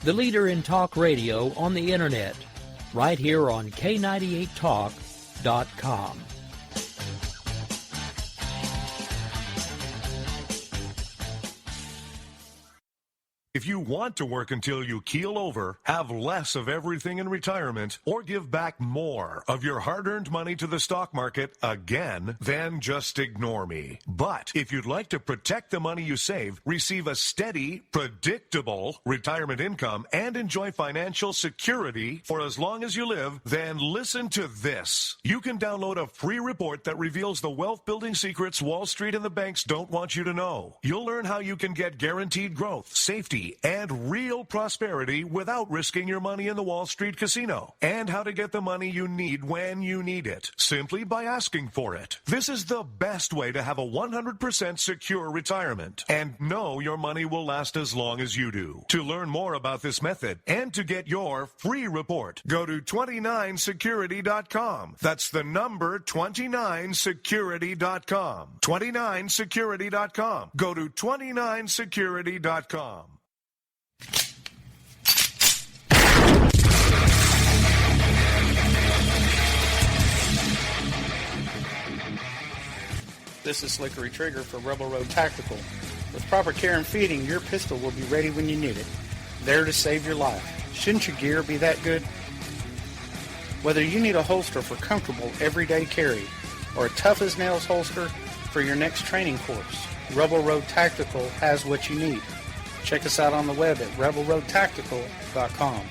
the leader in talk radio on the Internet, right here on K98Talk.com. If you want to work until you keel over, have less of everything in retirement, or give back more of your hard-earned money to the stock market again, then just ignore me. But if you'd like to protect the money you save, receive a steady, predictable retirement income, and enjoy financial security for as long as you live, then listen to this. You can download a free report that reveals the wealth-building secrets Wall Street and the banks don't want you to know. You'll learn how you can get guaranteed growth, safety, and real prosperity without risking your money in the Wall Street casino, and how to get the money you need when you need it, simply by asking for it. This is the best way to have a 100% secure retirement and know your money will last as long as you do. To learn more about this method and to get your free report, go to 29security.com. That's the number 29security.com. 29security.com. Go to 29security.com. This is Slickery Trigger for Rebel Road Tactical. With proper care and feeding, your pistol will be ready when you need it. There to save your life. Shouldn't your gear be that good? Whether you need a holster for comfortable everyday carry or a tough-as-nails holster for your next training course, Rebel Road Tactical has what you need. Check us out on the web at rebelroadtactical.com.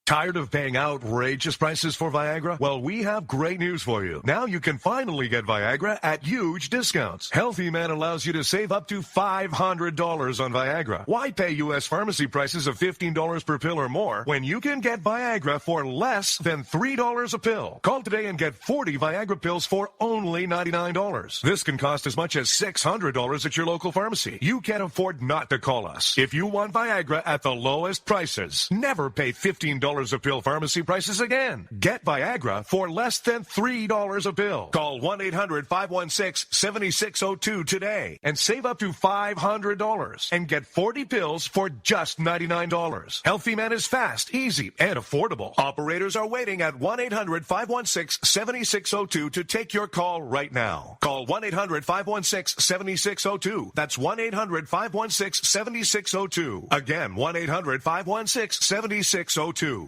Tired of paying outrageous prices for Viagra? Well, we have great news for you. Now you can finally get Viagra at huge discounts. Healthy Man allows you to save up to $500 on Viagra. Why pay U.S. pharmacy prices of $15 per pill or more when you can get Viagra for less than $3 a pill? Call today and get 40 Viagra pills for only $99. This can cost as much as $600 at your local pharmacy. You can't afford not to call us. If you want Viagra at the lowest prices, never pay $15 a pill pharmacy prices again. Get Viagra for less than $3 a pill. Call 1-800-516-7602 today and save up to $500 and get 40 pills for just $99. Healthy Man is fast, easy, and affordable. Operators are waiting at 1-800-516-7602 to take your call right now. Call 1-800-516-7602. That's 1-800-516-7602. Again, 1-800-516-7602.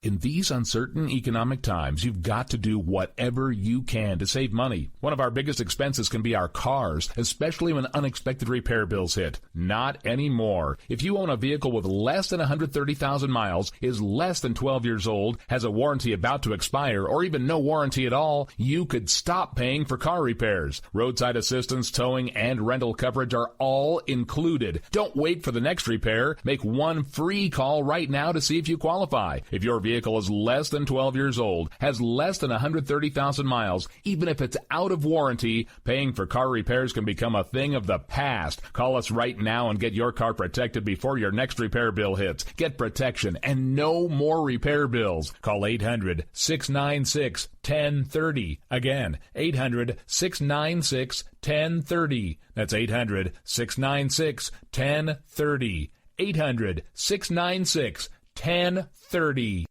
In these uncertain economic times, you've got to do whatever you can to save money. One of our biggest expenses can be our cars, especially when unexpected repair bills hit. Not anymore. If you own a vehicle with less than 130,000 miles, is less than 12 years old, has a warranty about to expire, or even no warranty at all, you could stop paying for car repairs. Roadside assistance, towing, and rental coverage are all included. Don't wait for the next repair. Make one free call right now to see if you qualify. If your vehicle is less than 12 years old, has less than 130,000 miles, even if it's out of warranty, paying for car repairs can become a thing of the past. Call us right now and get your car protected before your next repair bill hits. Get protection and no more repair bills. Call 800-696-1030. Again, 800-696-1030. That's 800-696-1030. 800-696-1030.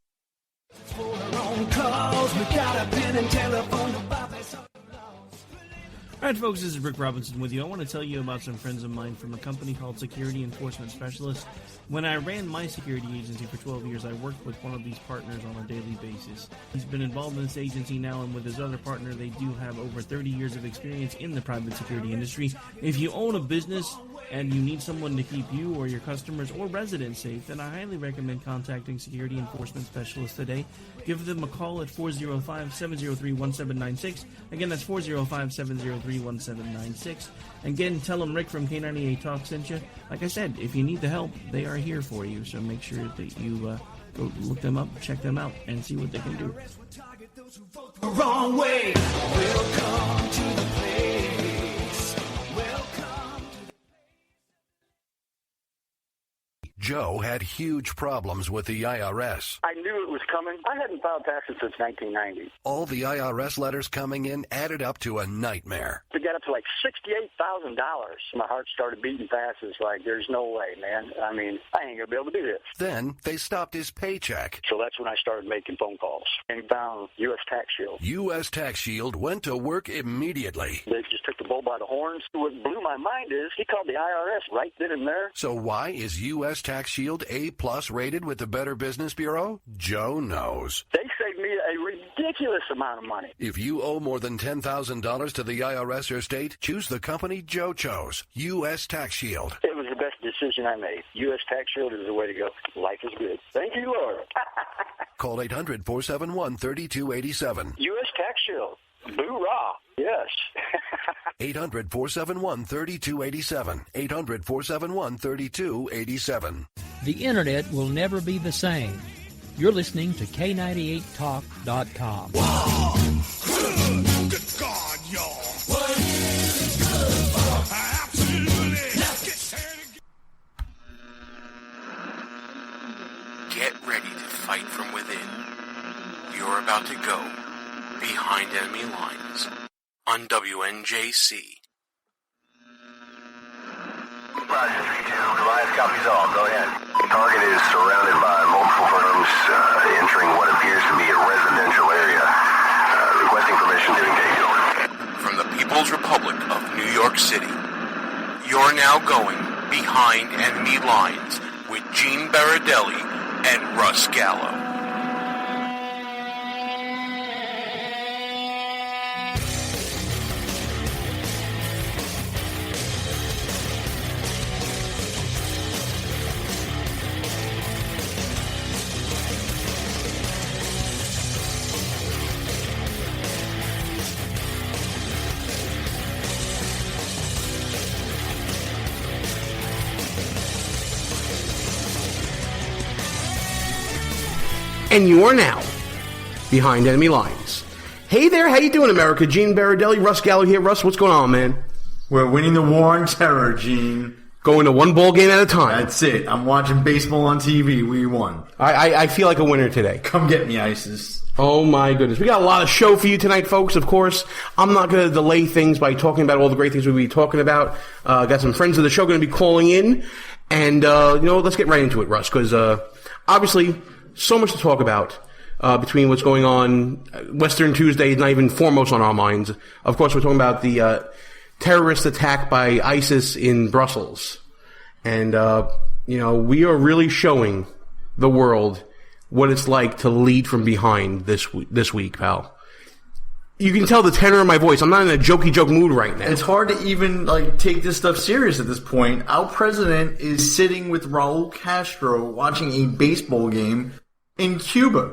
All right, folks, this is Rick Robinson with you. I want to tell you about some friends of mine from a company called Security Enforcement Specialists. When I ran my security agency for 12 years, I worked with one of these partners on a daily basis. He's been involved in this agency now, and with his other partner, they do have over 30 years of experience in the private security industry. If you own a business and you need someone to keep you or your customers or residents safe, then I highly recommend contacting Security Enforcement Specialists today. Give them a call at 405-703-1796. Again, that's 405-703-1796. Again, tell them Rick from K98 Talk sent you. Like I said, if you need the help, they are here for you. So make sure that you go look them up, check them out, and see what they can do. Wrong way. Welcome to the place. Joe had huge problems with the IRS. I knew it was coming. I hadn't filed taxes since 1990. All the IRS letters coming in added up to a nightmare. To get up to like $68,000, my heart started beating fast. It's like, there's no way, man. I mean, I ain't going to be able to do this. Then they stopped his paycheck. So that's when I started making phone calls and found U.S. Tax Shield. U.S. Tax Shield went to work immediately. They just took the bull by the horns. What blew my mind is he called the IRS right then and there. So why is U.S. Tax Shield A+ rated with the Better Business Bureau? Joe knows. They saved me a ridiculous amount of money. If you owe more than $10,000 to the IRS or state, choose the company Joe chose, U.S. Tax Shield. It was the best decision I made. U.S. Tax Shield is the way to go. Life is good. Thank you, Lord. Call 800-471-3287. U.S. Tax Shield. Boo-rah. Yes. 800-471-3287. 800-471-3287. The Internet will never be the same. You're listening to K98Talk.com. Wow. Good God, y'all. What is it good for? Absolutely. Let's get started. Get ready to fight from within. You're about to go behind enemy lines on WNJC. Roger, 3-2. Goliath copies all. Go ahead. Target is surrounded by multiple firms entering what appears to be a residential area. Requesting permission to engage. From the People's Republic of New York City, you're now going behind enemy lines with Gene Baradelli and Russ Gallo. And you are now behind enemy lines. Hey there, how you doing, America? Gene Baradelli, Russ Gallo here. Russ, what's going on, man? We're winning the war on terror, Gene. Going to one ball game at a time. That's it. I'm watching baseball on TV. We won. I feel like a winner today. Come get me, ISIS. Oh, my goodness. We got a lot of show for you tonight, folks. Of course, I'm not going to delay things by talking about all the great things we'll be talking about. Got some friends of the show going to be calling in. And, let's get right into it, Russ, because obviously so much to talk about between what's going on. Western Tuesday is not even foremost on our minds. Of course, we're talking about the terrorist attack by ISIS in Brussels. And, we are really showing the world what it's like to lead from behind this week, pal. You can tell the tenor of my voice. I'm not in a jokey joke mood right now. It's hard to even take this stuff serious at this point. Our president is sitting with Raul Castro watching a baseball game in Cuba.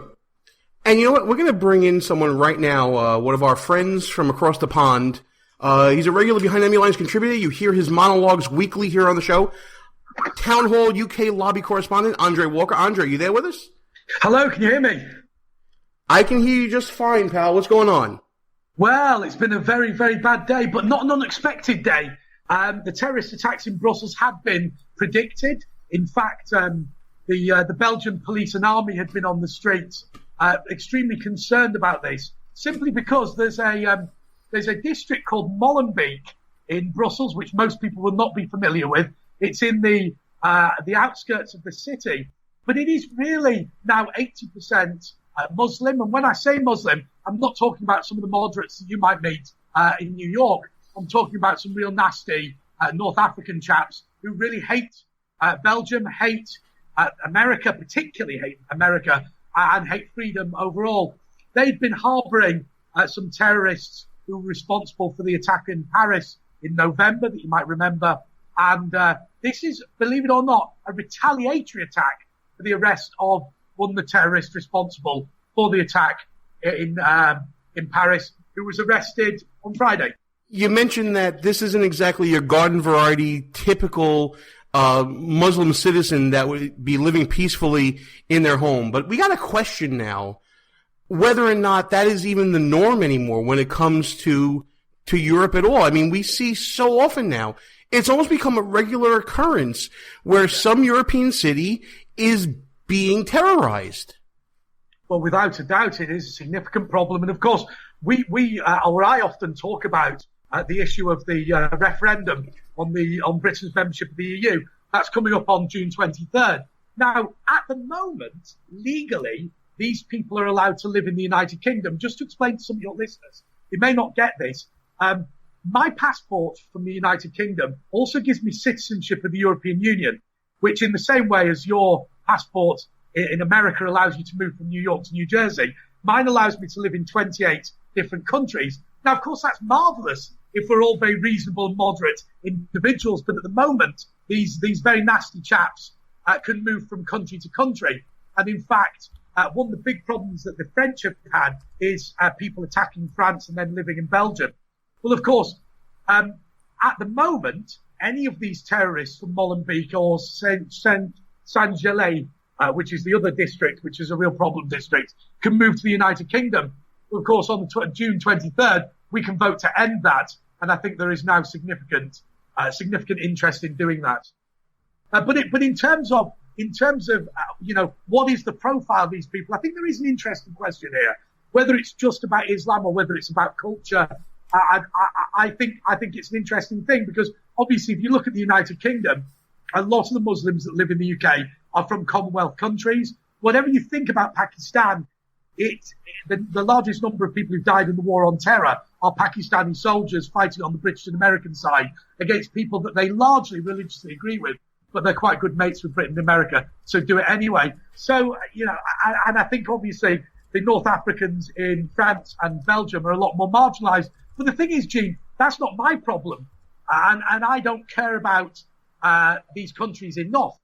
And you know what? We're going to bring in someone right now, one of our friends from across the pond. He's a regular Behind Enemy Lines contributor. You hear his monologues weekly here on the show. Town Hall UK lobby correspondent, Andre Walker. Andre, you there with us? Hello, can you hear me? I can hear you just fine, pal. What's going on? Well, it's been a very, very bad day, but not an unexpected day. The terrorist attacks in Brussels had been predicted. In fact, the Belgian police and army had been on the streets, extremely concerned about this, simply because there's a district called Molenbeek in Brussels, which most people will not be familiar with. It's in the outskirts of the city, but it is really now 80% Muslim. And when I say Muslim, I'm not talking about some of the moderates that you might meet in New York. I'm talking about some real nasty North African chaps who really hate Belgium, hate America, particularly hate America, and hate freedom overall. They've been harboring some terrorists who were responsible for the attack in Paris in November that you might remember. And this is, believe it or not, a retaliatory attack for the arrest of one of the terrorists responsible for the attack in Paris, who was arrested on Friday. You mentioned that this isn't exactly your garden variety typical Muslim citizen that would be living peacefully in their home. But we got a question now whether or not that is even the norm anymore when it comes to Europe at all. I mean, we see so often now It's almost become a regular occurrence where some European city is being terrorized. Well, without a doubt, it is a significant problem. And of course, I often talk about the issue of the referendum on Britain's membership of the EU. That's coming up on June 23rd. Now, at the moment, legally, these people are allowed to live in the United Kingdom. Just to explain to some of your listeners, they may not get this. My passport from the United Kingdom also gives me citizenship of the European Union, which in the same way as your passport in America allows you to move from New York to New Jersey, mine allows me to live in 28 different countries. Now, of course, that's marvellous if we're all very reasonable and moderate individuals, but at the moment, these very nasty chaps can move from country to country. And in fact, one of the big problems that the French have had is people attacking France and then living in Belgium. Well, of course, at the moment, any of these terrorists from Molenbeek or Saint-Gelais, which is the other district, which is a real problem district, can move to the United Kingdom. Well, of course, on June 23rd, we can vote to end that. And I think there is now significant interest in doing that. But in terms of what is the profile of these people? I think there is an interesting question here, whether it's just about Islam or whether it's about culture. I think it's an interesting thing because obviously if you look at the United Kingdom, a lot of the Muslims that live in the UK are from Commonwealth countries. Whatever you think about Pakistan, the largest number of people who died in the war on terror are Pakistani soldiers fighting on the British and American side against people that they largely religiously agree with, but they're quite good mates with Britain and America, so do it anyway. So, and I think obviously the North Africans in France and Belgium are a lot more marginalised. But the thing is, Gene, that's not my problem. And I don't care about these countries enough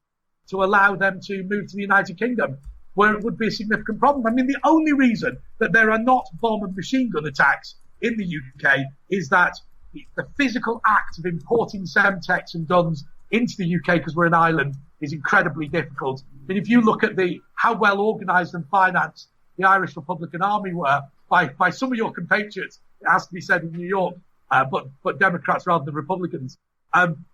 to allow them to move to the United Kingdom, where it would be a significant problem. I mean, the only reason that there are not bomb and machine gun attacks in the UK is that the physical act of importing Semtex and guns into the UK, because we're an island, is incredibly difficult. And if you look at how well organised and financed the Irish Republican Army were by some of your compatriots, it has to be said, in New York, but Democrats rather than Republicans,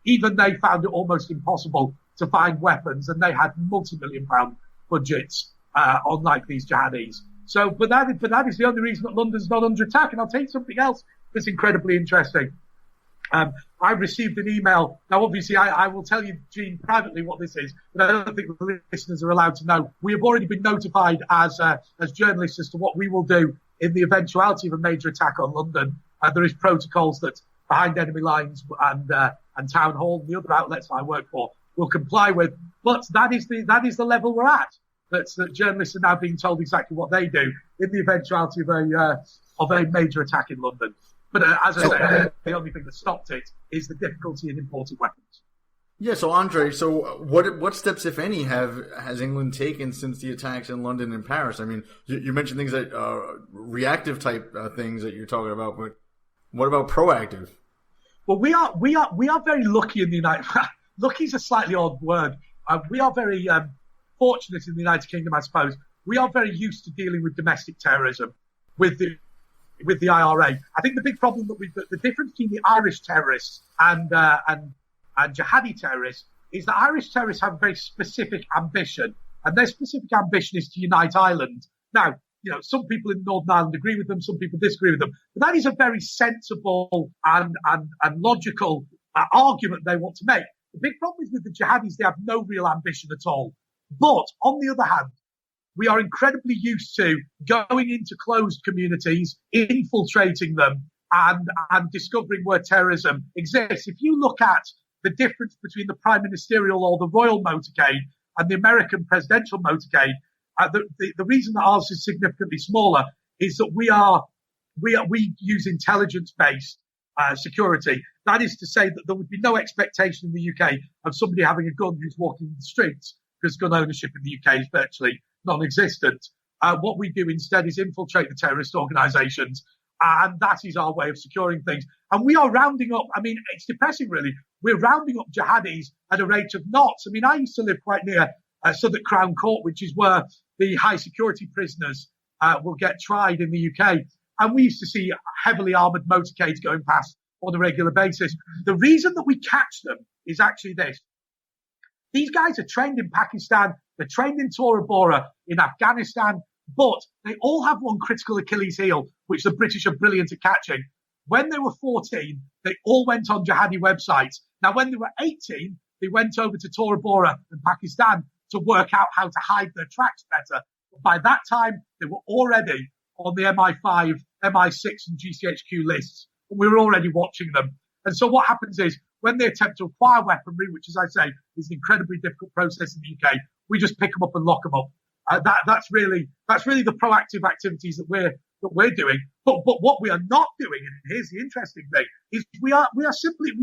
even they found it almost impossible to find weapons, and they had multi-million-pound budgets, unlike these jihadis. So, but that is the only reason that London's not under attack. And I'll tell you something else that's incredibly interesting. I received an email. Now, obviously, I will tell you, Gene, privately what this is, but I don't think the listeners are allowed to know. We have already been notified as journalists as to what we will do in the eventuality of a major attack on London. There is protocols that Behind Enemy Lines and Town Hall and the other outlets I work for will comply with. But that is the level we're at. That journalists are now being told exactly what they do in the eventuality of a major attack in London. But as I said, the only thing that stopped it is the difficulty in importing weapons. Yeah, so Andre, what steps, if any, has England taken since the attacks in London and Paris? I mean, you mentioned things that reactive type things that you're talking about, but what about proactive? Well, we are very lucky in the United. Lucky is a slightly odd word. We are very fortunate in the United Kingdom, I suppose. We are very used to dealing with domestic terrorism with the IRA. I think the big problem that the difference between the Irish terrorists and jihadi terrorists is that Irish terrorists have a very specific ambition, and their specific ambition is to unite Ireland. Now, some people in Northern Ireland agree with them, some people disagree with them, but that is a very sensible and logical argument they want to make. The big problem is with the jihadis, they have no real ambition at all. But on the other hand, we are incredibly used to going into closed communities, infiltrating them, and discovering where terrorism exists. If you look at the difference between the prime ministerial or the royal motorcade and the American presidential motorcade, the reason that ours is significantly smaller is that we use intelligence-based security. That is to say that there would be no expectation in the UK of somebody having a gun who's walking the streets, because gun ownership in the UK is virtually non-existent. What we do instead is infiltrate the terrorist organisations, and that is our way of securing things. And we are rounding up, I mean, it's depressing really, we're rounding up jihadis at a rate of knots. I mean, I used to live quite near Southwark Crown Court, which is where the high security prisoners will get tried in the UK. And we used to see heavily armoured motorcades going past on a regular basis. The reason that we catch them is actually this. These guys are trained in Pakistan, they're trained in Tora Bora, in Afghanistan, but they all have one critical Achilles heel, which the British are brilliant at catching. When they were 14, they all went on jihadi websites. Now, when they were 18, they went over to Tora Bora and Pakistan to work out how to hide their tracks better. But by that time, they were already on the MI5, MI6 and GCHQ lists, and we were already watching them. And so what happens is, when they attempt to acquire weaponry, which, as I say, is an incredibly difficult process in the UK, we just pick them up and lock them up. That's really the proactive activities that we're doing. But what we are not doing, and here's the interesting thing, is we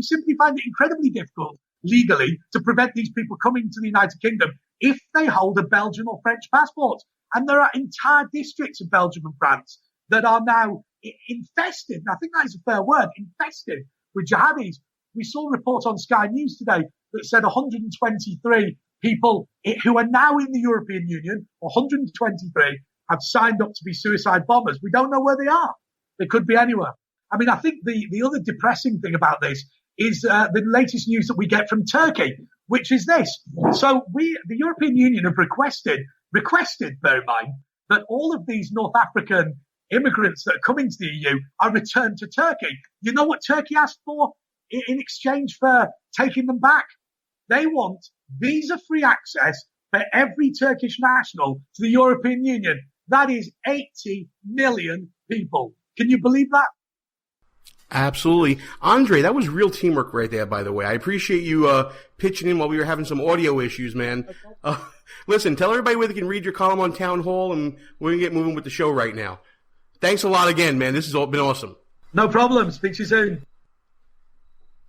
simply find it incredibly difficult legally to prevent these people coming to the United Kingdom if they hold a Belgian or French passport. And there are entire districts of Belgium and France that are now infested, and I think that is a fair word, infested with jihadis. We saw a report on Sky News today that said 123 people who are now in the European Union, 123, have signed up to be suicide bombers. We don't know where they are. They could be anywhere. I mean, I think the other depressing thing about this is the latest news that we get from Turkey, which is this. So the European Union, have requested, bear in mind, that all of these North African immigrants that are coming to the EU are returned to Turkey. You know what Turkey asked for in exchange for taking them back? They want visa-free access for every Turkish national to the European Union. That is 80 million people. Can you believe that? Absolutely. Andre, that was real teamwork right there, by the way. I appreciate you pitching in while we were having some audio issues, man. Listen, tell everybody where they can read your column on Town Hall, and we're going to get moving with the show right now. Thanks a lot again, man. This has all been awesome. No problem. Speak to you soon.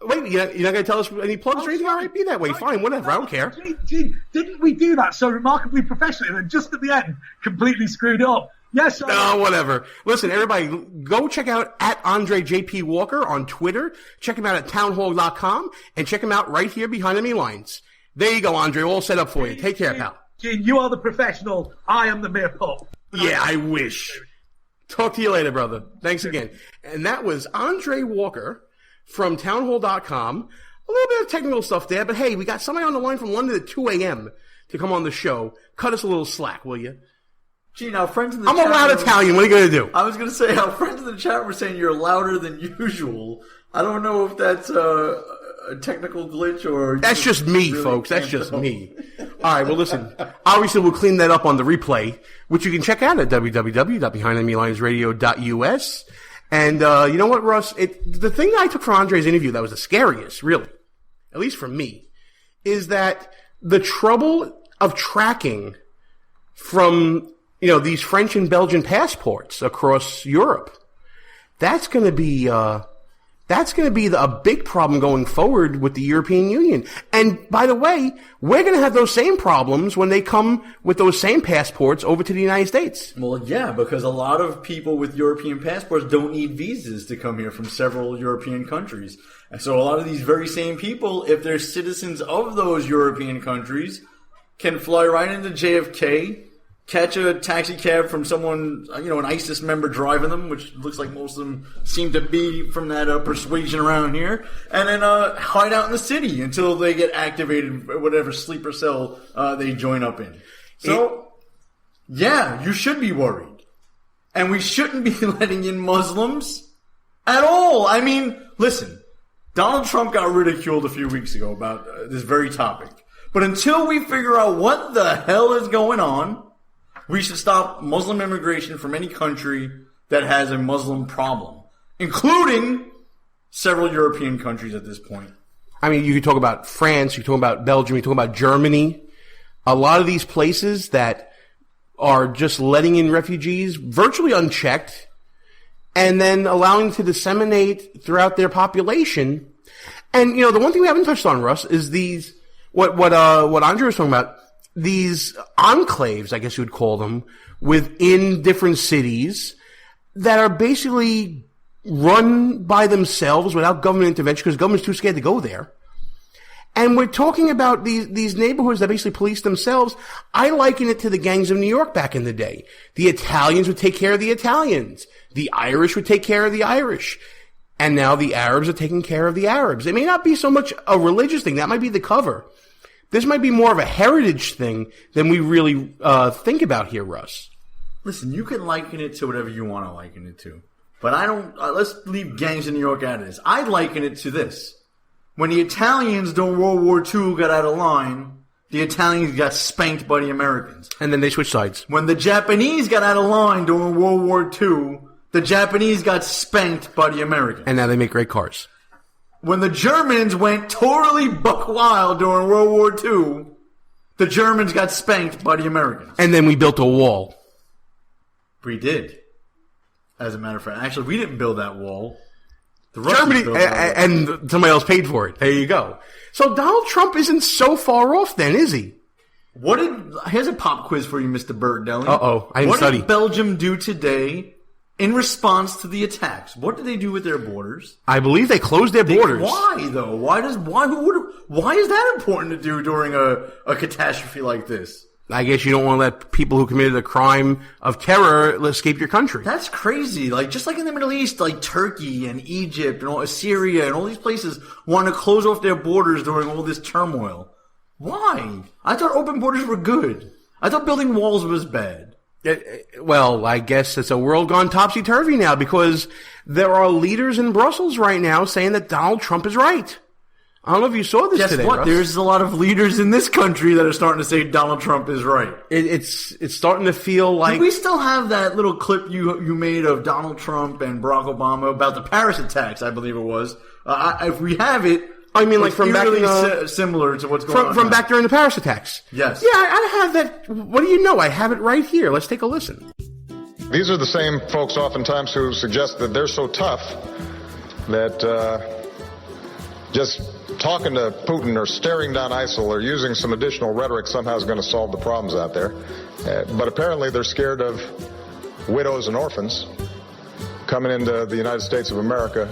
Wait, you're not going to tell us any plugs or anything? All right, be that way. Fine, whatever. I don't care. Gene, didn't we do that so remarkably professionally and just at the end completely screwed up? Yes. No, whatever. Listen, everybody, go check out at Andre JP Walker on Twitter. Check him out at townhall.com and check him out right here behind enemy lines. There you go, Andre. All set up for you. Take care, pal. Gene, you are the professional. I am the mere pup. Yeah, I wish. Talk to you later, brother. Thanks again. And that was Andre Walker from townhall.com. A little bit of technical stuff there, but hey, we got somebody on the line from London at 2 a.m. to come on the show. Cut us a little slack, will you? Gee, now friends in the I'm chat a loud room, Italian. What are you going to do? I was going to say, our friends in the chat were saying you're louder than usual. I don't know if that's a technical glitch or... That's just me, really, folks. That's just me. All right, well, listen. Obviously, we'll clean that up on the replay, which you can check out at www.behindenemylinesradio.us. And you know what, Russ? The thing that I took from Andre's interview that was the scariest, really, at least for me, is that the trouble of tracking from, these French and Belgian passports across Europe, that's going to be a big problem going forward with the European Union. And by the way, we're going to have those same problems when they come with those same passports over to the United States. Well, yeah, because a lot of people with European passports don't need visas to come here from several European countries. And so a lot of these very same people, if they're citizens of those European countries, can fly right into JFK, catch a taxi cab from someone, an ISIS member driving them, which looks like most of them seem to be from that persuasion around here, and then hide out in the city until they get activated, whatever sleeper cell they join up in. So, yeah, you should be worried. And we shouldn't be letting in Muslims at all. I mean, listen, Donald Trump got ridiculed a few weeks ago about this very topic. But until we figure out what the hell is going on, we should stop Muslim immigration from any country that has a Muslim problem, including several European countries at this point. I mean, you can talk about France, you can talk about Belgium, you can talk about Germany. A lot of these places that are just letting in refugees virtually unchecked and then allowing to disseminate throughout their population. And, the one thing we haven't touched on, Russ, is these, what Andre was talking about, these enclaves, I guess you would call them, within different cities that are basically run by themselves without government intervention because the government's too scared to go there. And we're talking about these neighborhoods that basically police themselves. I liken it to the gangs of New York back in the day. The Italians would take care of the Italians. The Irish would take care of the Irish. And now the Arabs are taking care of the Arabs. It may not be so much a religious thing. That might be the cover. This might be more of a heritage thing than we really think about here, Russ. Listen, you can liken it to whatever you want to liken it to. But I don't... let's leave gangs in New York out of this. I liken it to this. When the Italians during World War II got out of line, the Italians got spanked by the Americans. And then they switched sides. When the Japanese got out of line during World War II, the Japanese got spanked by the Americans. And now they make great cars. When the Germans went totally buck wild during World War II, the Germans got spanked by the Americans. And then we built a wall. We did. As a matter of fact. Actually, we didn't build that wall. The Germany, and somebody else paid for it. There you go. So Donald Trump isn't so far off then, is he? Here's a pop quiz for you, Mr. Bertelli. Uh-oh, I didn't study. What did Belgium do today in response to the attacks? What did they do with their borders? I believe they closed their borders. Why, though? Why is that important to do during a catastrophe like this? I guess you don't want to let people who committed a crime of terror escape your country. That's crazy. Just like in the Middle East, like Turkey and Egypt and Syria and all these places want to close off their borders during all this turmoil. Why? I thought open borders were good. I thought building walls was bad. Well, I guess it's a world gone topsy-turvy now because there are leaders in Brussels right now saying that Donald Trump is right. I don't know if you saw this today, Guess what? Russ. There's a lot of leaders in this country that are starting to say Donald Trump is right. It's starting to feel like... Do we still have that little clip you made of Donald Trump and Barack Obama about the Paris attacks, I believe it was. If we have it... I mean, like from back similar to what's going on from now. back during the Paris attacks. Yes. Yeah, I have that. What do you know? I have it right here. Let's take a listen. These are the same folks oftentimes who suggest that they're so tough that just talking to Putin or staring down ISIL or using some additional rhetoric somehow is going to solve the problems out there. But apparently they're scared of widows and orphans coming into the United States of America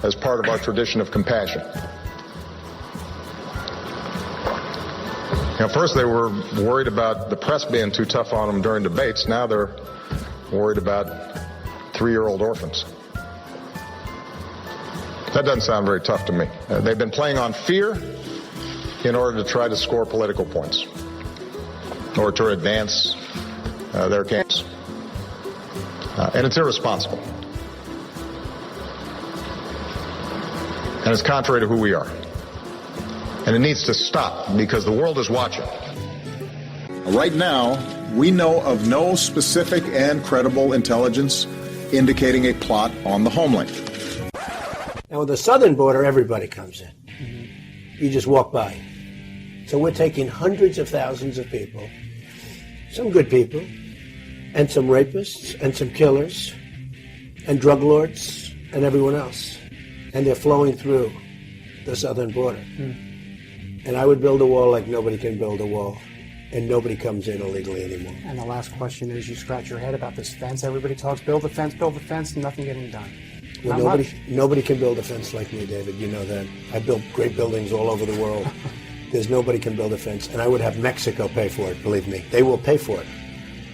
as part of our tradition of compassion. First they were worried about the press being too tough on them during debates. Now they're worried about 3-year-old orphans. That doesn't sound very tough to me. They've been playing on fear in order to try to score political points or to advance their case. And it's irresponsible. And it's contrary to who we are. And it needs to stop because the world is watching. Right now, we know of no specific and credible intelligence indicating a plot on the homeland. Now, with the southern border, everybody comes in. You just walk by. So we're taking hundreds of thousands of people, some good people, and some rapists, and some killers, and drug lords, and everyone else. And they're flowing through the southern border. And I would build a wall like nobody can build a wall. And nobody comes in illegally anymore. And the last question is, you scratch your head about this fence. Everybody talks, build the fence, nothing getting done. Well, nobody can build a fence like me, David. You know that. I built great buildings all over the world. There's nobody can build a fence. And I would have Mexico pay for it, believe me. They will pay for it.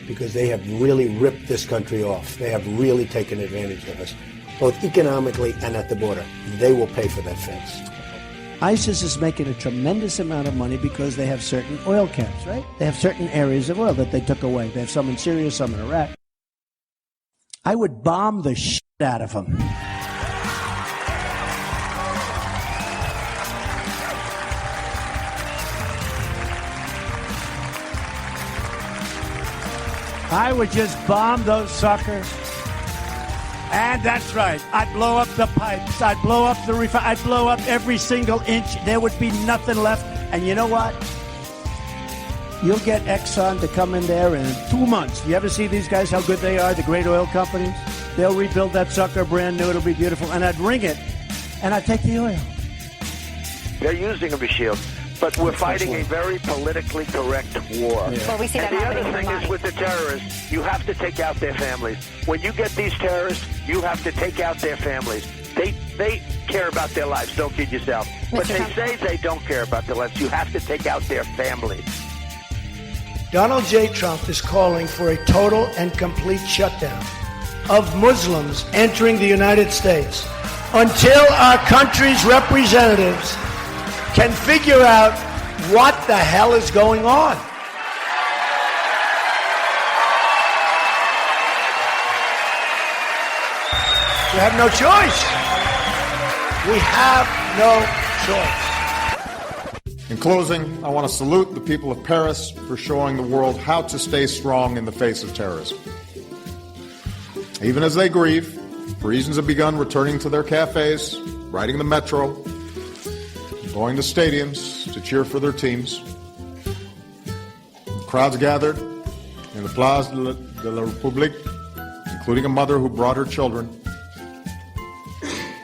Because they have really ripped this country off. They have really taken advantage of us, both economically and at the border. They will pay for that fence. ISIS is making a tremendous amount of money because they have certain oil camps, right? They have certain areas of oil that they took away. They have some in Syria, some in Iraq. I would bomb the shit out of them. I would just bomb those suckers. And that's right. I'd blow up the pipes. I'd blow up the I'd blow up every single inch. There would be nothing left. And you know what? You'll get Exxon to come in there in 2 months. You ever see these guys, how good they are, the great oil companies? They'll rebuild that sucker brand new. It'll be beautiful. And I'd ring it, and I'd take the oil. They're using a shield. But we're fighting a very politically correct war. Yeah. Well, we see that and the happening other thing is with the terrorists, you have to take out their families. When you get these terrorists, you have to take out their families. They care about their lives. Don't kid yourself. But they say they don't care about their lives. You have to take out their families. Donald J. Trump is calling for a total and complete shutdown of Muslims entering the United States until our country's representatives can figure out what the hell is going on. We have no choice. We have no choice. In closing, I want to salute the people of Paris for showing the world how to stay strong in the face of terrorism. Even as they grieve, Parisians have begun returning to their cafes, riding the metro, going to stadiums to cheer for their teams. Crowds gathered in the Place de la République, including a mother who brought her children.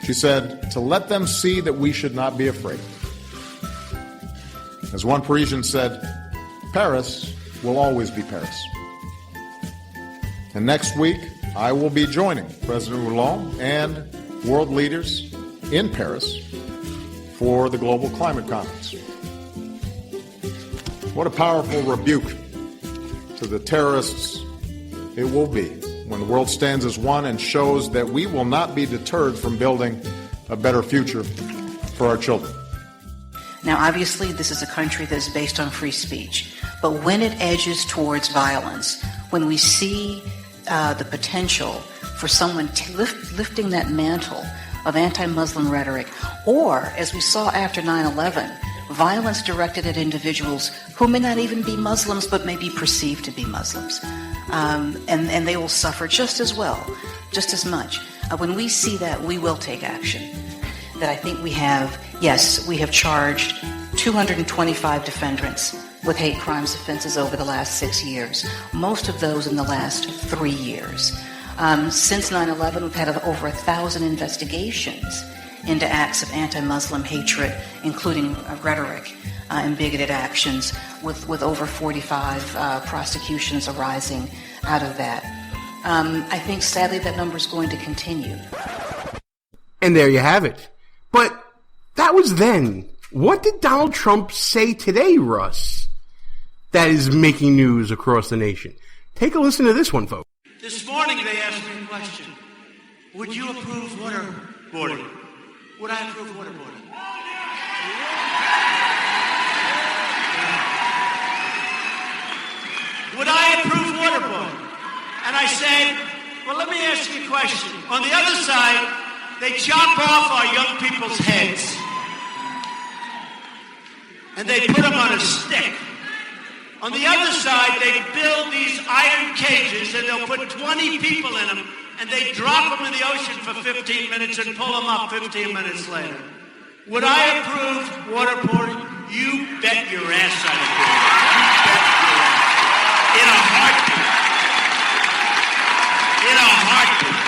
She said, to let them see that we should not be afraid. As one Parisian said, Paris will always be Paris. And next week, I will be joining President Hollande and world leaders in Paris for the Global Climate Conference. What a powerful rebuke to the terrorists it will be when the world stands as one and shows that we will not be deterred from building a better future for our children. Now, obviously, this is a country that is based on free speech. But when it edges towards violence, when we see the potential for someone lifting that mantle of anti-Muslim rhetoric, or, as we saw after 9/11, violence directed at individuals who may not even be Muslims but may be perceived to be Muslims, and they will suffer just as well, just as much. When we see that, we will take action. That I think we have charged 225 defendants with hate crimes offenses over the last 6 years, most of those in the last 3 years. Since 9/11, we've had over 1,000 investigations into acts of anti-Muslim hatred, including rhetoric and bigoted actions, with over 45 prosecutions arising out of that. I think, sadly, that number is going to continue. And there you have it. But that was then. What did Donald Trump say today, Russ, that is making news across the nation? Take a listen to this one, folks. This morning they asked me a question. Would you approve waterboarding? Would I approve waterboarding? Would I approve waterboarding? And I said, well, let me ask you a question. On the other side, they chop off our young people's heads. And they put them on a stick. On the other side, they build these iron cages and they'll put 20 people in them and they drop them in the ocean for 15 minutes and pull them up 15 minutes later. Would I approve waterboarding? You bet your ass I would. You bet your ass. In a heartbeat. In a heartbeat.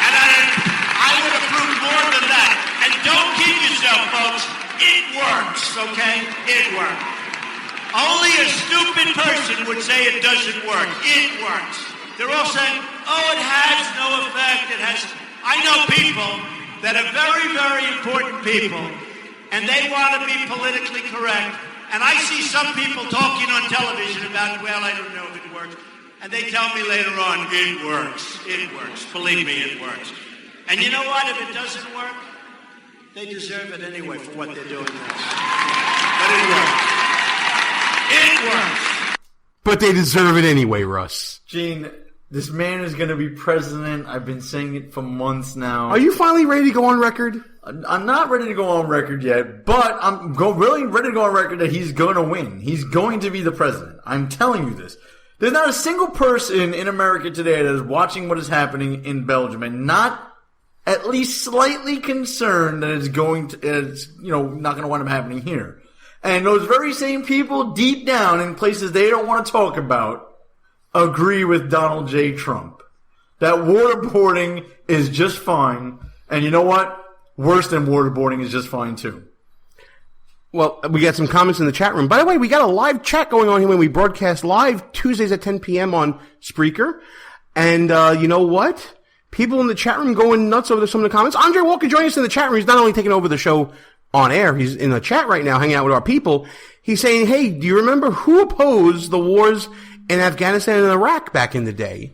And I would approve more than that. And don't kid yourself, folks. It works, okay? It works. Only a stupid person would say it doesn't work. It works. They're all saying, oh, it has no effect. It has. I know people that are very, very important people, and they want to be politically correct. And I see some people talking on television about, well, I don't know if it works. And they tell me later on, it works. It works. Believe me, it works. And you know what? If it doesn't work, they deserve it anyway for what they're doing now. But it works. It works. But they deserve it anyway, Russ. Gene, this man is going to be president. I've been saying it for months now. Are you finally ready to go on record? I'm not ready to go on record yet, but I'm really ready to go on record that he's going to win. He's going to be the president. I'm telling you this. There's not a single person in America today that is watching what is happening in Belgium and not at least slightly concerned that it's not going to wind up happening here. And those very same people deep down in places they don't want to talk about agree with Donald J. Trump. That waterboarding is just fine. And you know what? Worse than waterboarding is just fine too. Well, we got some comments in the chat room. By the way, we got a live chat going on here when we broadcast live Tuesdays at 10 p.m. on Spreaker. And you know what? People in the chat room going nuts over some of the comments. Andre Walker joining us in the chat room. He's not only taking over the show on air, he's in the chat right now hanging out with our people. He's saying, hey, do you remember who opposed the wars in Afghanistan and Iraq back in the day?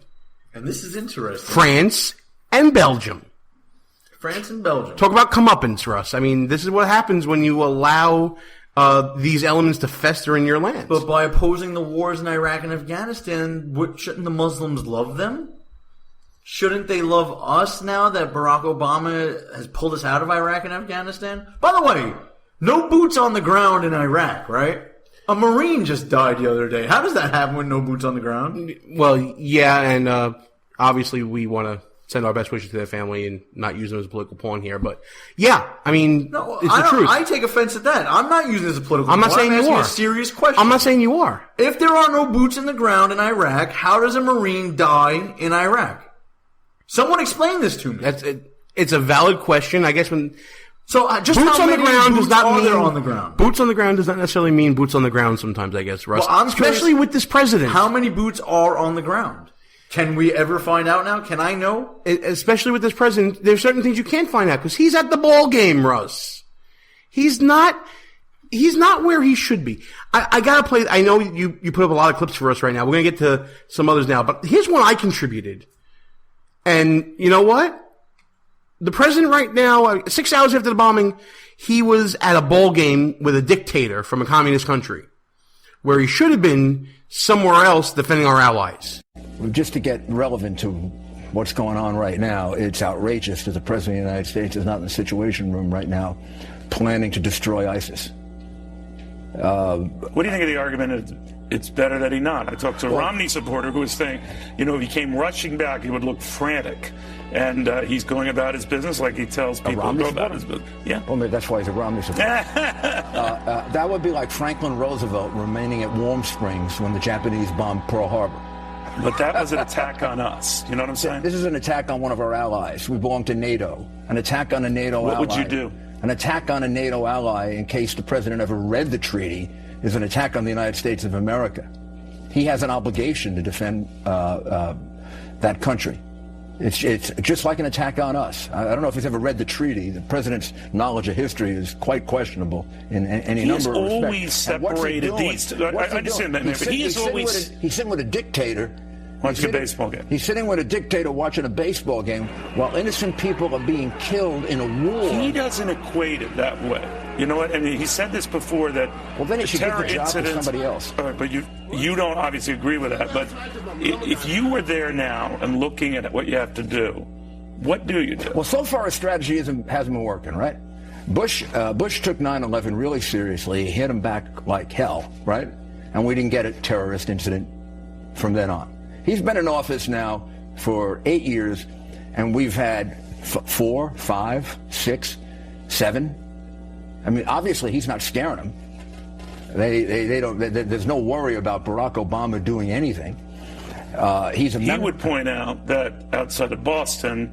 And this is interesting. France and Belgium. France and Belgium. Talk about comeuppance, Russ. I mean, this is what happens when you allow these elements to fester in your lands. But by opposing the wars in Iraq and Afghanistan, shouldn't the Muslims love them? Shouldn't they love us now that Barack Obama has pulled us out of Iraq and Afghanistan? By the way, no boots on the ground in Iraq, right? A Marine just died the other day. How does that happen with no boots on the ground? Well, yeah, and obviously we want to send our best wishes to their family and not use them as a political pawn here. But, yeah, I mean, it's the truth. I take offense at that. I'm not using it as a political I'm not pawn. saying you asking are. a serious question. I'm not saying you are. If there are no boots in the ground in Iraq, how does a Marine die in Iraq? Someone explain this to me. It's a valid question. I guess when... So just boots how on the many ground boots does not are mean there on the ground? Boots on the ground does not necessarily mean boots on the ground sometimes, I guess, Russ. Well, I'm especially curious, with this president. How many boots are on the ground? Can we ever find out now? Can I know? Especially with this president, there's certain things you can't find out because he's at the ball game, Russ. He's not where he should be. I gotta play. I know you put up a lot of clips for us right now. We're gonna get to some others now, but here's one I contributed. And you know what? The president right now, 6 hours after the bombing, he was at a ball game with a dictator from a communist country, where he should have been somewhere else defending our allies. Just to get relevant to what's going on right now, it's outrageous that the President of the United States is not in the Situation Room right now planning to destroy ISIS. What do you think of the argument that it's better that he not? I talked to a Romney supporter who was saying, if he came rushing back, he would look frantic. And he's going about his business like he tells people to go about his business. Yeah. Well, maybe that's why he's a Romney supporter. That would be like Franklin Roosevelt remaining at Warm Springs when the Japanese bombed Pearl Harbor. But that was an attack on us. You know what I'm saying? This is an attack on one of our allies. We belong to NATO. An attack on a NATO ally. What would you do? An attack on a NATO ally, in case the president ever read the treaty, is an attack on the United States of America. He has an obligation to defend that country. It's just like an attack on us. I don't know if he's ever read the treaty. The president's knowledge of history is quite questionable in any number of respects. He's always separated these two. I understand that, but he is always... He's sitting with a dictator. Watching a baseball game. He's sitting with a dictator watching a baseball game while innocent people are being killed in a war. He doesn't equate it that way. You know what? I mean, he said this before that. Well, then he should give the job to somebody else. All right, but you don't obviously agree with that. But if you were there now and looking at what you have to do, what do you do? Well, so far his strategy hasn't been working, right? Bush took 9/11 really seriously. He hit him back like hell, right? And we didn't get a terrorist incident from then on. He's been in office now for 8 years, and we've had 4, 5, 6, 7. I mean, obviously, he's not scaring them. They don't. There's no worry about Barack Obama doing anything. He would point out that outside of Boston,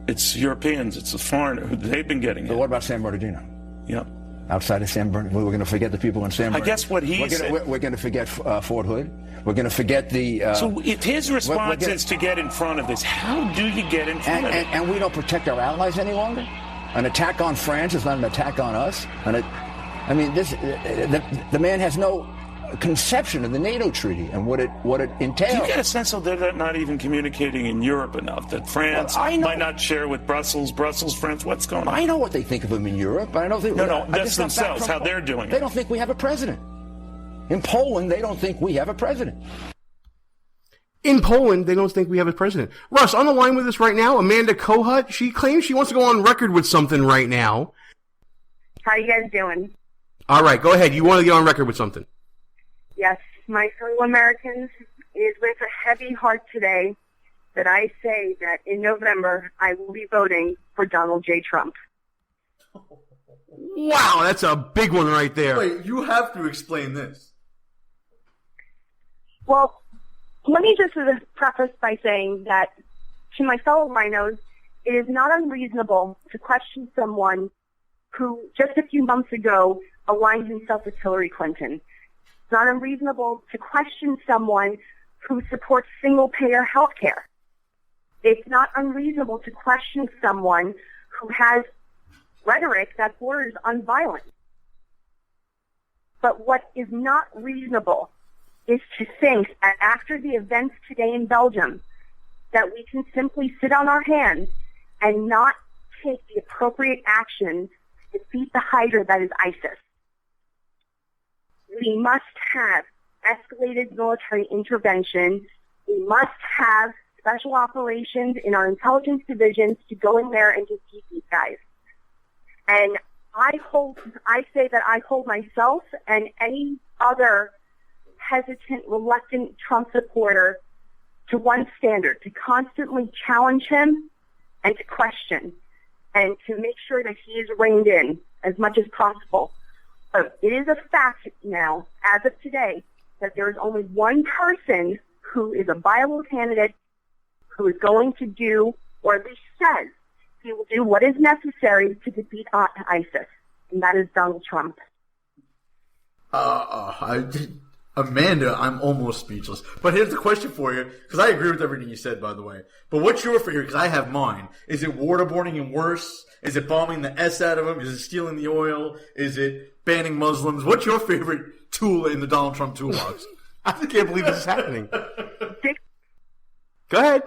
it's Europeans, it's the foreigner who they've been getting. But what about San Bernardino? Yeah. Outside of San Bernardino, we're going to forget the people in San Bernardino. I guess what he said. We're going to forget Fort Hood. We're going to forget the... so if his response is to get in front of this, how do you get in front of it? And we don't protect our allies any longer? An attack on France is not an attack on us? The man has no conception of the NATO treaty and what it entails. Do you get a sense that they're not even communicating in Europe enough, that France might not share with Brussels, France, what's going on? I know what they think of him in Europe, but I don't think... No, that's themselves, how they're doing it. They don't think we have a president. In Poland, they don't think we have a president. In Poland, they don't think we have a president. Russ, on the line with us right now, Amanda Kohut. She claims she wants to go on record with something right now. How you guys doing? All right, go ahead. You want to get on record with something. Yes, my fellow Americans, it is with a heavy heart today that I say that in November I will be voting for Donald J. Trump. Wow, that's a big one right there. Wait, you have to explain this. Well, let me just preface by saying that to my fellow rhinos, it is not unreasonable to question someone who just a few months ago aligned himself with Hillary Clinton. It's not unreasonable to question someone who supports single-payer health care. It's not unreasonable to question someone who has rhetoric that borders on violence. But what is not reasonable is to think that after the events today in Belgium, that we can simply sit on our hands and not take the appropriate action to defeat the hydra that is ISIS. We must have escalated military intervention. We must have special operations in our intelligence divisions to go in there and defeat these guys. And I say that I hold myself and any other hesitant, reluctant Trump supporter to one standard, to constantly challenge him and to question and to make sure that he is reined in as much as possible. But it is a fact now, as of today, that there is only one person who is a viable candidate who is going to do, or at least says he will do what is necessary to defeat ISIS, and that is Donald Trump. Amanda, I'm almost speechless. But here's the question for you, because I agree with everything you said, by the way. But what's your favorite? Because I have mine. Is it waterboarding him worse? Is it bombing the S out of him? Is it stealing the oil? Is it banning Muslims? What's your favorite tool in the Donald Trump toolbox? I can't believe this is happening. Go ahead.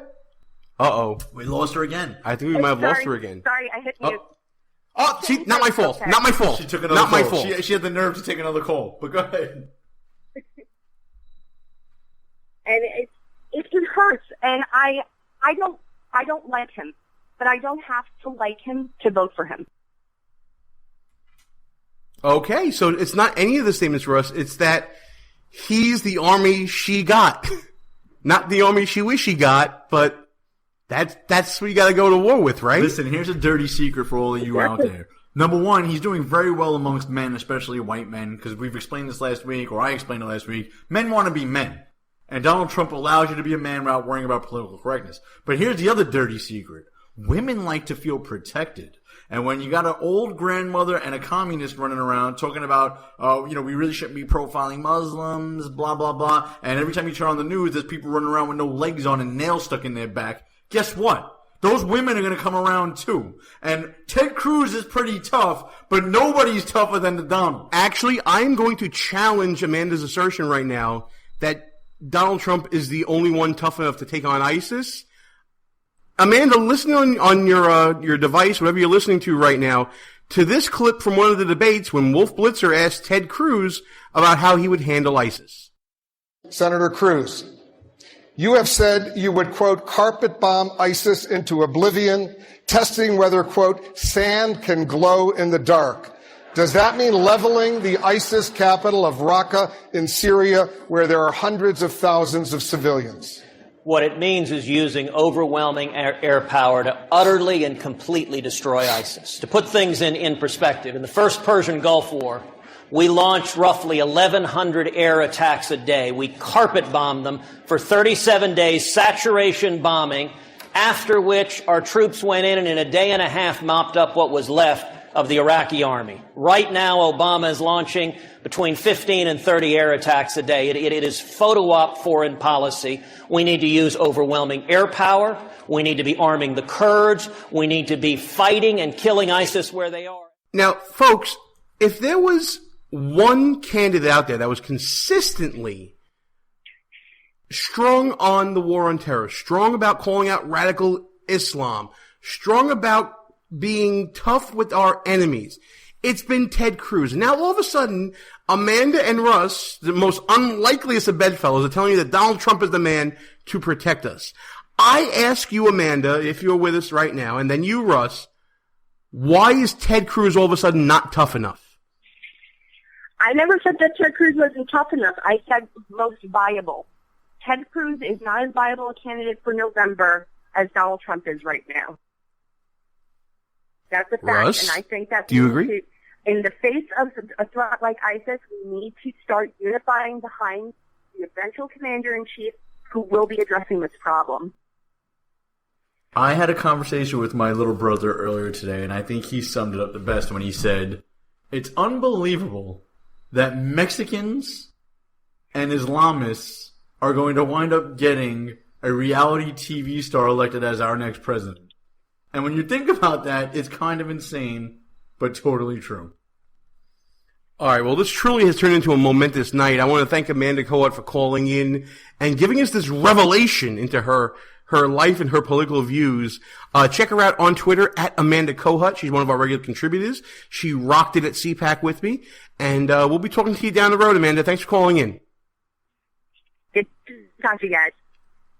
Uh-oh. We lost her again. I think we might have lost her again. Sorry, I hit mute. Oh, see, not my fault. Okay. Not my fault. She took another not call. my fault. She had the nerve to take another call. But go ahead. And it hurts, and I don't like him, but I don't have to like him to vote for him. Okay, so it's not any of the statements for us. It's that he's the army she got, not the army she wish she got. But that's what you got to go to war with, right? Listen, here's a dirty secret for all of you out there. Number one, he's doing very well amongst men, especially white men, because we've explained this last week, or I explained it last week. Men want to be men. And Donald Trump allows you to be a man without worrying about political correctness. But here's the other dirty secret. Women like to feel protected. And when you got an old grandmother and a communist running around talking about, we really shouldn't be profiling Muslims, blah, blah, blah. And every time you turn on the news, there's people running around with no legs on and nails stuck in their back. Guess what? Those women are going to come around too. And Ted Cruz is pretty tough, but nobody's tougher than the Donald. Actually, I'm going to challenge Amanda's assertion right now that Donald Trump is the only one tough enough to take on ISIS. Amanda, listen on your device, whatever you're listening to right now, to this clip from one of the debates when Wolf Blitzer asked Ted Cruz about how he would handle ISIS. Senator Cruz, you have said you would, quote, carpet bomb ISIS into oblivion, testing whether, quote, sand can glow in the dark. Does that mean leveling the ISIS capital of Raqqa in Syria, where there are hundreds of thousands of civilians? What it means is using overwhelming air power to utterly and completely destroy ISIS. To put things in perspective, in the first Persian Gulf War, we launched roughly 1,100 air attacks a day. We carpet bombed them for 37 days, saturation bombing, after which our troops went in and in a day and a half mopped up what was left of the Iraqi army. Right now, Obama is launching between 15 and 30 air attacks a day. It is photo-op foreign policy. We need to use overwhelming air power. We need to be arming the Kurds. We need to be fighting and killing ISIS where they are. Now, folks, if there was one candidate out there that was consistently strong on the war on terror, strong about calling out radical Islam, strong about being tough with our enemies, it's been Ted Cruz. Now, all of a sudden, Amanda and Russ, the most unlikeliest of bedfellows, are telling you that Donald Trump is the man to protect us. I ask you, Amanda, if you're with us right now, and then you, Russ, why is Ted Cruz all of a sudden not tough enough? I never said that Ted Cruz wasn't tough enough. I said most viable. Ted Cruz is not as viable a candidate for November as Donald Trump is right now. That's a fact, Russ, and I think that do you agree? In the face of a threat like ISIS, we need to start unifying behind the eventual commander-in-chief who will be addressing this problem. I had a conversation with my little brother earlier today, and I think he summed it up the best when he said, it's unbelievable that Mexicans and Islamists are going to wind up getting a reality TV star elected as our next president. And when you think about that, it's kind of insane, but totally true. All right, well, this truly has turned into a momentous night. I want to thank Amanda Coat for calling in and giving us this revelation into her her life and her political views. Check her out on Twitter at Amanda Kohut. She's one of our regular contributors. She rocked it at CPAC with me. And we'll be talking to you down the road, Amanda. Thanks for calling in. Good to talk to you guys.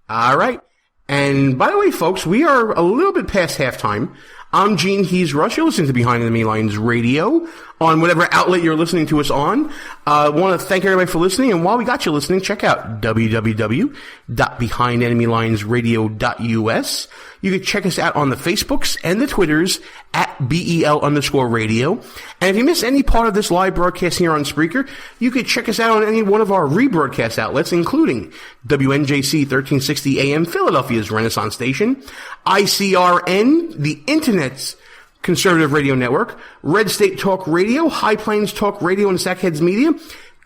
All right. And by the way, folks, we are a little bit past halftime. I'm Gene. He's Rush. You're listening to Behind Enemy Lines Radio on whatever outlet you're listening to us on. I want to thank everybody for listening. And while we got you listening, check out www.BehindEnemyLinesRadio.us. You can check us out on the Facebooks and the Twitters at BEL_radio. And if you miss any part of this live broadcast here on Spreaker, you can check us out on any one of our rebroadcast outlets, including WNJC 1360 AM, Philadelphia's Renaissance Station, ICRN, the Internet's Conservative Radio Network, Red State Talk Radio, High Plains Talk Radio, and Sackheads Media,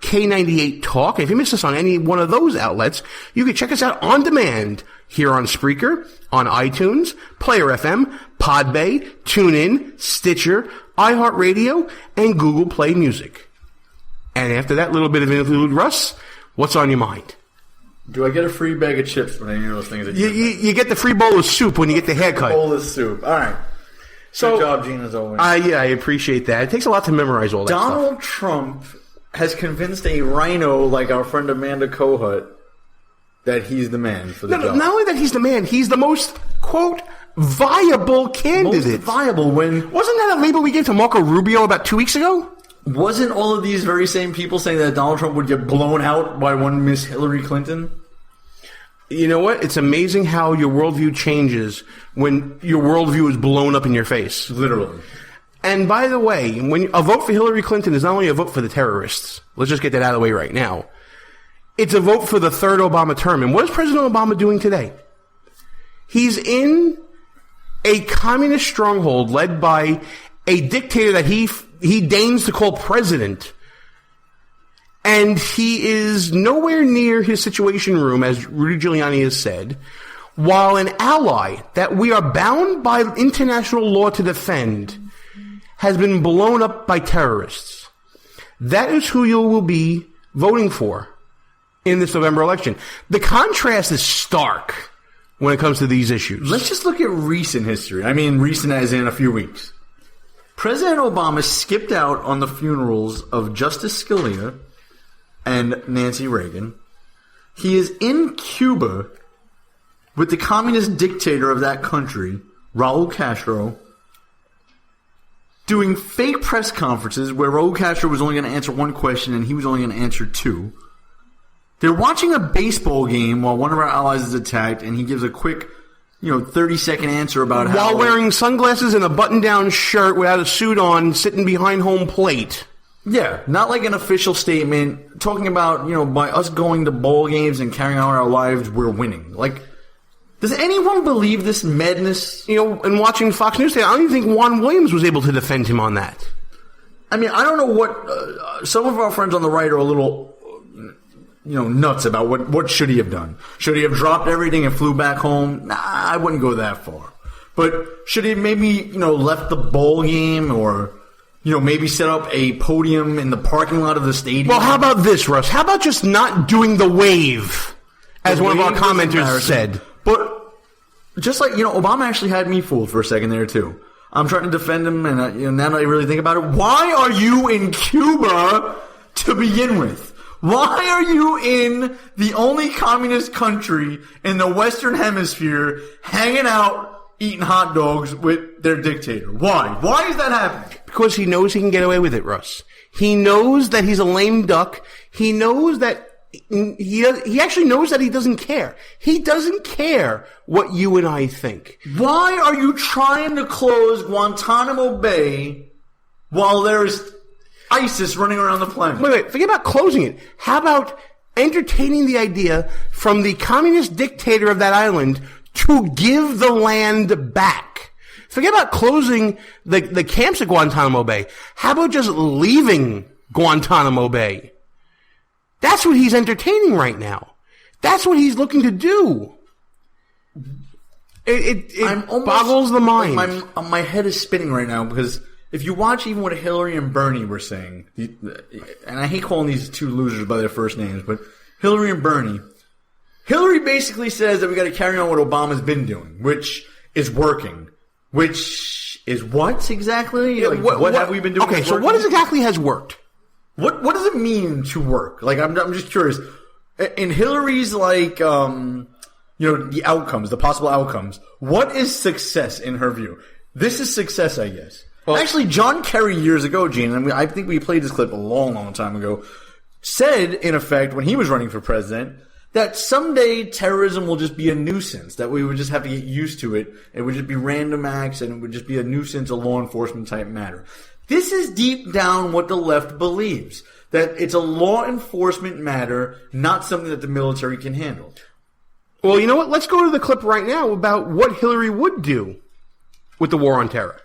K98 Talk. And if you miss us on any one of those outlets, you can check us out on demand here on Spreaker, on iTunes, Player FM, Podbay, TuneIn, Stitcher, iHeartRadio, and Google Play Music. And after that little bit of interlude, Russ, what's on your mind? Do I get a free bag of chips when any of those things? That you get the free bowl of soup when you get the haircut. Bowl of soup. All right. So, good job, Gene, as always. Yeah, I appreciate that. It takes a lot to memorize all that stuff. Donald Trump has convinced a rhino like our friend Amanda Kohut that he's the man for the job. Not only that he's the man, he's the most, quote, viable candidate. Most viable when... Wasn't that a label we gave to Marco Rubio about 2 weeks ago? Wasn't all of these very same people saying that Donald Trump would get blown out by one Miss Hillary Clinton? You know what? It's amazing how your worldview changes when your worldview is blown up in your face. Literally. And by the way, when a vote for Hillary Clinton is not only a vote for the terrorists. Let's just get that out of the way right now. It's a vote for the third Obama term. And what is President Obama doing today? He's in a communist stronghold led by a dictator that he deigns to call president. And he is nowhere near his Situation Room, as Rudy Giuliani has said, while an ally that we are bound by international law to defend has been blown up by terrorists. That is who you will be voting for in this November election. The contrast is stark when it comes to these issues. Let's just look at recent history. I mean, recent as in a few weeks. President Obama skipped out on the funerals of Justice Scalia and Nancy Reagan. He is in Cuba with the communist dictator of that country, Raul Castro, doing fake press conferences where Raul Castro was only going to answer one question and he was only going to answer two. They're watching a baseball game while one of our allies is attacked, and he gives a quick, 30-second answer about how... While wearing sunglasses and a button-down shirt without a suit on, sitting behind home plate. Yeah, not like an official statement, talking about, by us going to ball games and carrying out our lives, we're winning. Like, does anyone believe this madness? And watching Fox News today, I don't even think Juan Williams was able to defend him on that. I mean, I don't know what... some of our friends on the right are a little... nuts about what should he have done. Should he have dropped everything and flew back home? Nah, I wouldn't go that far. But should he have maybe, left the bowl game or, maybe set up a podium in the parking lot of the stadium? Well, how about this, Russ? How about just not doing the wave, as one of our commenters said? But just like, Obama actually had me fooled for a second there, too. I'm trying to defend him, and now that I really think about it, why are you in Cuba to begin with? Why are you in the only communist country in the Western Hemisphere hanging out, eating hot dogs with their dictator? Why? Why is that happening? Because he knows he can get away with it, Russ. He knows that he's a lame duck. He knows that he actually knows that he doesn't care. He doesn't care what you and I think. Why are you trying to close Guantanamo Bay while there's ISIS running around the planet? Wait, forget about closing it. How about entertaining the idea from the communist dictator of that island to give the land back? Forget about closing the camps at Guantanamo Bay. How about just leaving Guantanamo Bay? That's what he's entertaining right now. That's what he's looking to do. It boggles the mind. My head is spinning right now because if you watch even what Hillary and Bernie were saying, and I hate calling these two losers by their first names, but Hillary and Bernie, Hillary basically says that we got to carry on what Obama's been doing, which is working. Which is what exactly? Yeah, like, what have we been doing? Okay, so what exactly has worked? What does it mean to work? Like, I'm just curious. In Hillary's, the outcomes, the possible outcomes, what is success in her view? This is success, I guess. Well, actually, John Kerry years ago, Gene, and I think we played this clip a long, long time ago, said, in effect, when he was running for president, that someday terrorism will just be a nuisance, that we would just have to get used to it. It would just be random acts, and it would just be a nuisance, a law enforcement type matter. This is deep down what the left believes, that it's a law enforcement matter, not something that the military can handle. Well, you know what? Let's go to the clip right now about what Hillary would do with the war on terror.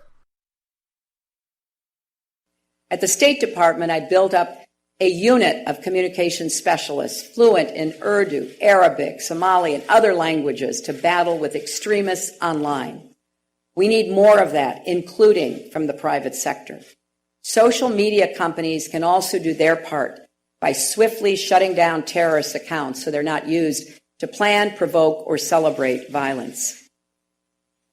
At the State Department, I built up a unit of communications specialists fluent in Urdu, Arabic, Somali, and other languages to battle with extremists online. We need more of that, including from the private sector. Social media companies can also do their part by swiftly shutting down terrorist accounts so they're not used to plan, provoke, or celebrate violence.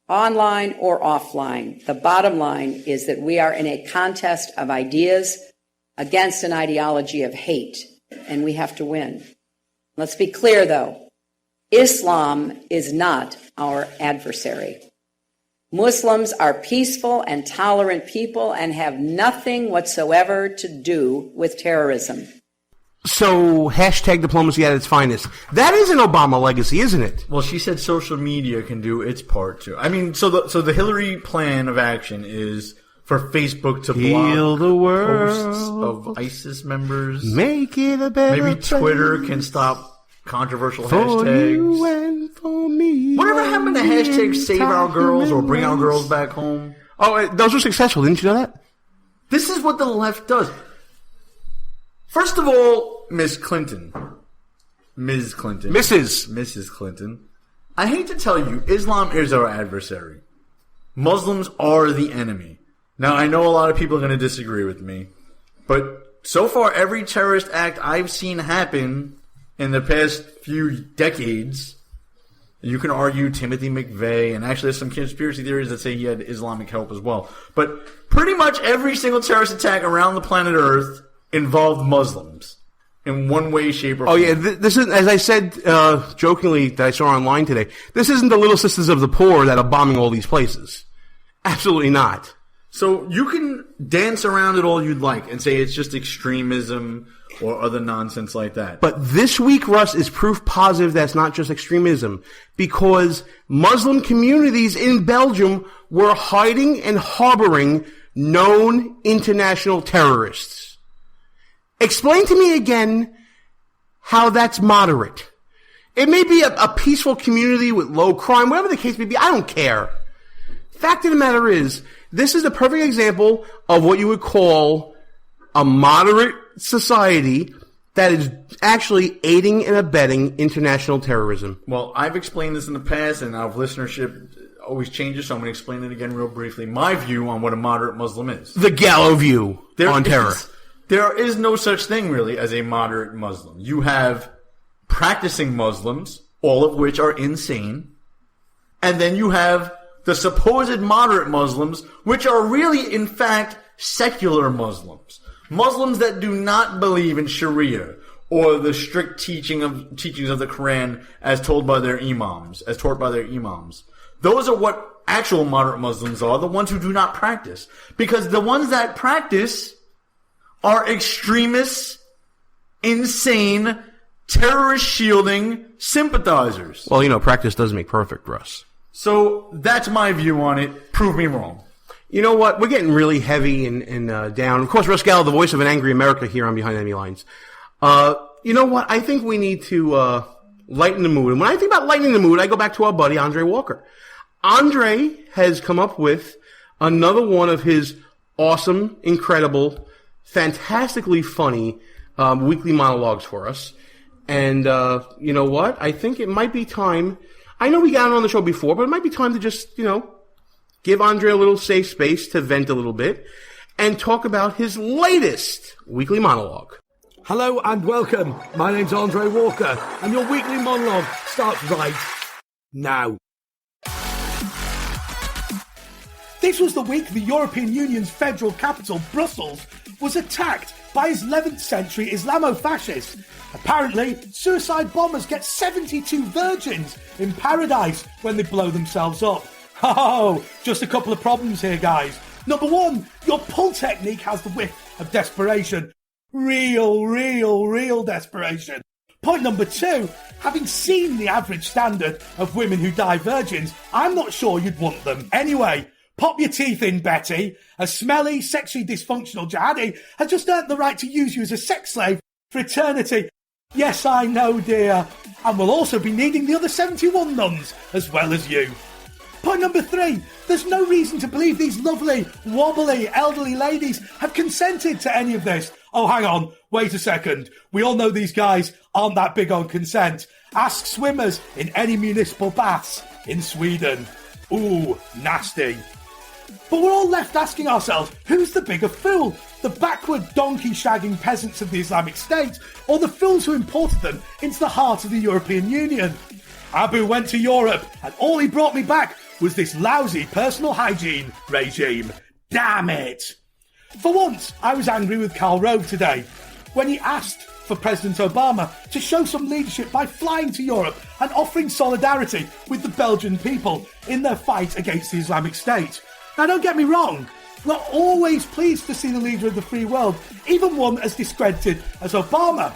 Online or offline, the bottom line is that we are in a contest of ideas against an ideology of hate, and we have to win. Let's be clear, though. Islam is not our adversary. Muslims are peaceful and tolerant people and have nothing whatsoever to do with terrorism. So, hashtag diplomacy at its finest. That is an Obama legacy, isn't it? Well, she said social media can do its part too. I mean, so the Hillary plan of action is for Facebook to block the world. posts of ISIS members. Make it a better Maybe Twitter place can stop controversial for hashtags. you and for me. Whatever happened to hashtag save our girls or bring our girls back home? Oh, those were successful. Didn't you know that? This is what the left does. First of all, Ms. Clinton. Mrs. Clinton. I hate to tell you, Islam is our adversary. Muslims are the enemy. Now, I know a lot of people are going to disagree with me, but so far every terrorist act I've seen happen in the past few decades, you can argue Timothy McVeigh, and actually there's some conspiracy theories that say he had Islamic help as well. But pretty much every single terrorist attack around the planet Earth involved Muslims in one way, shape, or form. Oh yeah, this is, as I said jokingly that I saw online today, this isn't the Little Sisters of the Poor that are bombing all these places. Absolutely not. So you can dance around it all you'd like and say it's just extremism or other nonsense like that. But this week, Russ, is proof positive that's not just extremism, because Muslim communities in Belgium were hiding and harboring known international terrorists. Explain to me again how that's moderate. It may be a peaceful community with low crime, whatever the case may be, I don't care. Fact of the matter is, this is a perfect example of what you would call a moderate society that is actually aiding and abetting international terrorism. Well, I've explained this in the past, and our listenership always changes, so I'm going to explain it again real briefly. My view on what a moderate Muslim is. The Gallo view on terror. There is no such thing, really, as a moderate Muslim. You have practicing Muslims, all of which are insane, and then you have the supposed moderate Muslims, which are really, in fact, secular Muslims. Muslims that do not believe in Sharia or the strict teachings of the Quran as told by their imams, as taught by their imams. Those are what actual moderate Muslims are, the ones who do not practice. Because the ones that practice are extremists, insane, terrorist-shielding sympathizers. Well, you know, practice does make perfect, Russ. So that's my view on it. Prove me wrong. You know what? We're getting really heavy and down. Of course, Russ Gallo, the voice of an angry America here on Behind Enemy Lines. You know what? I think we need to lighten the mood. And when I think about lightening the mood, I go back to our buddy Andre Walker. Andre has come up with another one of his awesome, incredible, fantastically funny weekly monologues for us. And you know what? I think it might be time. I know we got him on the show before, but it might be time to just, give Andre a little safe space to vent a little bit and talk about his latest weekly monologue. Hello and welcome. My name's Andre Walker, and your weekly monologue starts right now. This was the week the European Union's federal capital, Brussels, was attacked by 11th century Islamo-fascists. Apparently, suicide bombers get 72 virgins in paradise when they blow themselves up. Oh, just a couple of problems here, guys. Number one, your pull technique has the whiff of desperation. Real desperation. Point number two, having seen the average standard of women who die virgins, I'm not sure you'd want them. Anyway, pop your teeth in, Betty. A smelly, sexually dysfunctional jihadi has just earned the right to use you as a sex slave for eternity. Yes, I know, dear. And we'll also be needing the other 71 nuns as well as you. Point number three, there's no reason to believe these lovely, wobbly, elderly ladies have consented to any of this. Oh, hang on, wait a second. We all know these guys aren't that big on consent. Ask swimmers in any municipal baths in Sweden. Ooh, nasty. But we're all left asking ourselves, who's the bigger fool? The backward donkey-shagging peasants of the Islamic State, or the fools who imported them into the heart of the European Union? Abu went to Europe, and all he brought me back was this lousy personal hygiene regime. Damn it! For once, I was angry with Karl Rove today, when he asked for President Obama to show some leadership by flying to Europe and offering solidarity with the Belgian people in their fight against the Islamic State. Now, don't get me wrong, we're always pleased to see the leader of the free world, even one as discredited as Obama.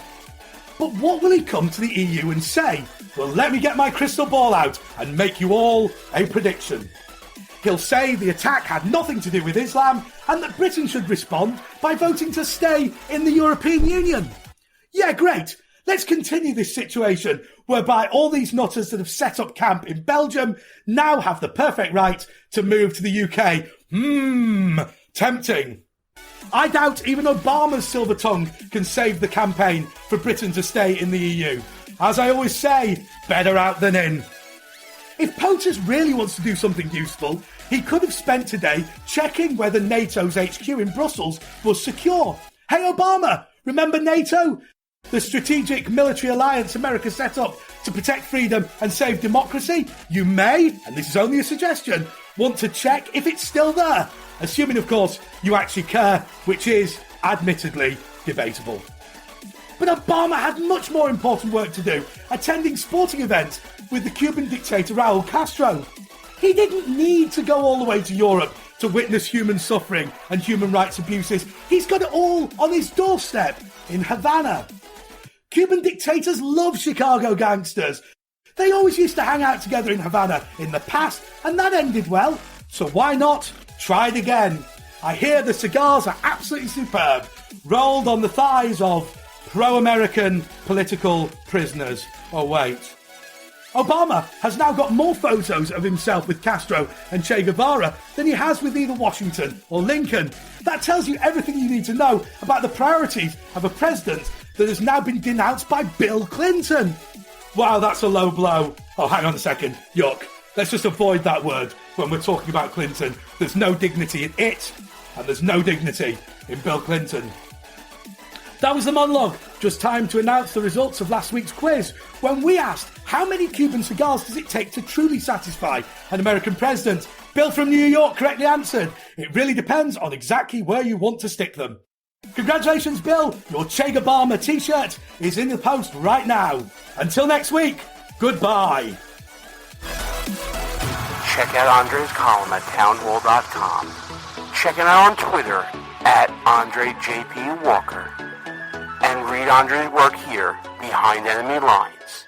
But what will he come to the EU and say? Well, let me get my crystal ball out and make you all a prediction. He'll say the attack had nothing to do with Islam and that Britain should respond by voting to stay in the European Union. Yeah, great. Let's continue this situation whereby all these nutters that have set up camp in Belgium now have the perfect right to move to the UK. Tempting. I doubt even Obama's silver tongue can save the campaign for Britain to stay in the EU. As I always say, better out than in. If POTUS really wants to do something useful, he could have spent today checking whether NATO's HQ in Brussels was secure. Hey Obama, remember NATO? The strategic military alliance America set up to protect freedom and save democracy? You may, and this is only a suggestion, want to check if it's still there. Assuming, of course, you actually care, which is, admittedly, debatable. But Obama had much more important work to do, attending sporting events with the Cuban dictator Raul Castro. He didn't need to go all the way to Europe to witness human suffering and human rights abuses. He's got it all on his doorstep in Havana. Cuban dictators love Chicago gangsters. They always used to hang out together in Havana in the past, and that ended well. So why not try it again? I hear the cigars are absolutely superb, rolled on the thighs of pro-American political prisoners. Oh, wait. Obama has now got more photos of himself with Castro and Che Guevara than he has with either Washington or Lincoln. That tells you everything you need to know about the priorities of a president that has now been denounced by Bill Clinton. Wow, that's a low blow. Oh, hang on a second. Yuck. Let's just avoid that word when we're talking about Clinton. There's no dignity in it, and there's no dignity in Bill Clinton. That was the monologue. Just time to announce the results of last week's quiz, when we asked how many Cuban cigars does it take to truly satisfy an American president. Bill from New York correctly answered, it really depends on exactly where you want to stick them. Congratulations, Bill. Your Che Guevara t-shirt is in the post right now. Until next week, goodbye. Check out Andre's column at townhall.com. Check him out on Twitter at AndreJPWalker. And read Andre's work here, Behind Enemy Lines.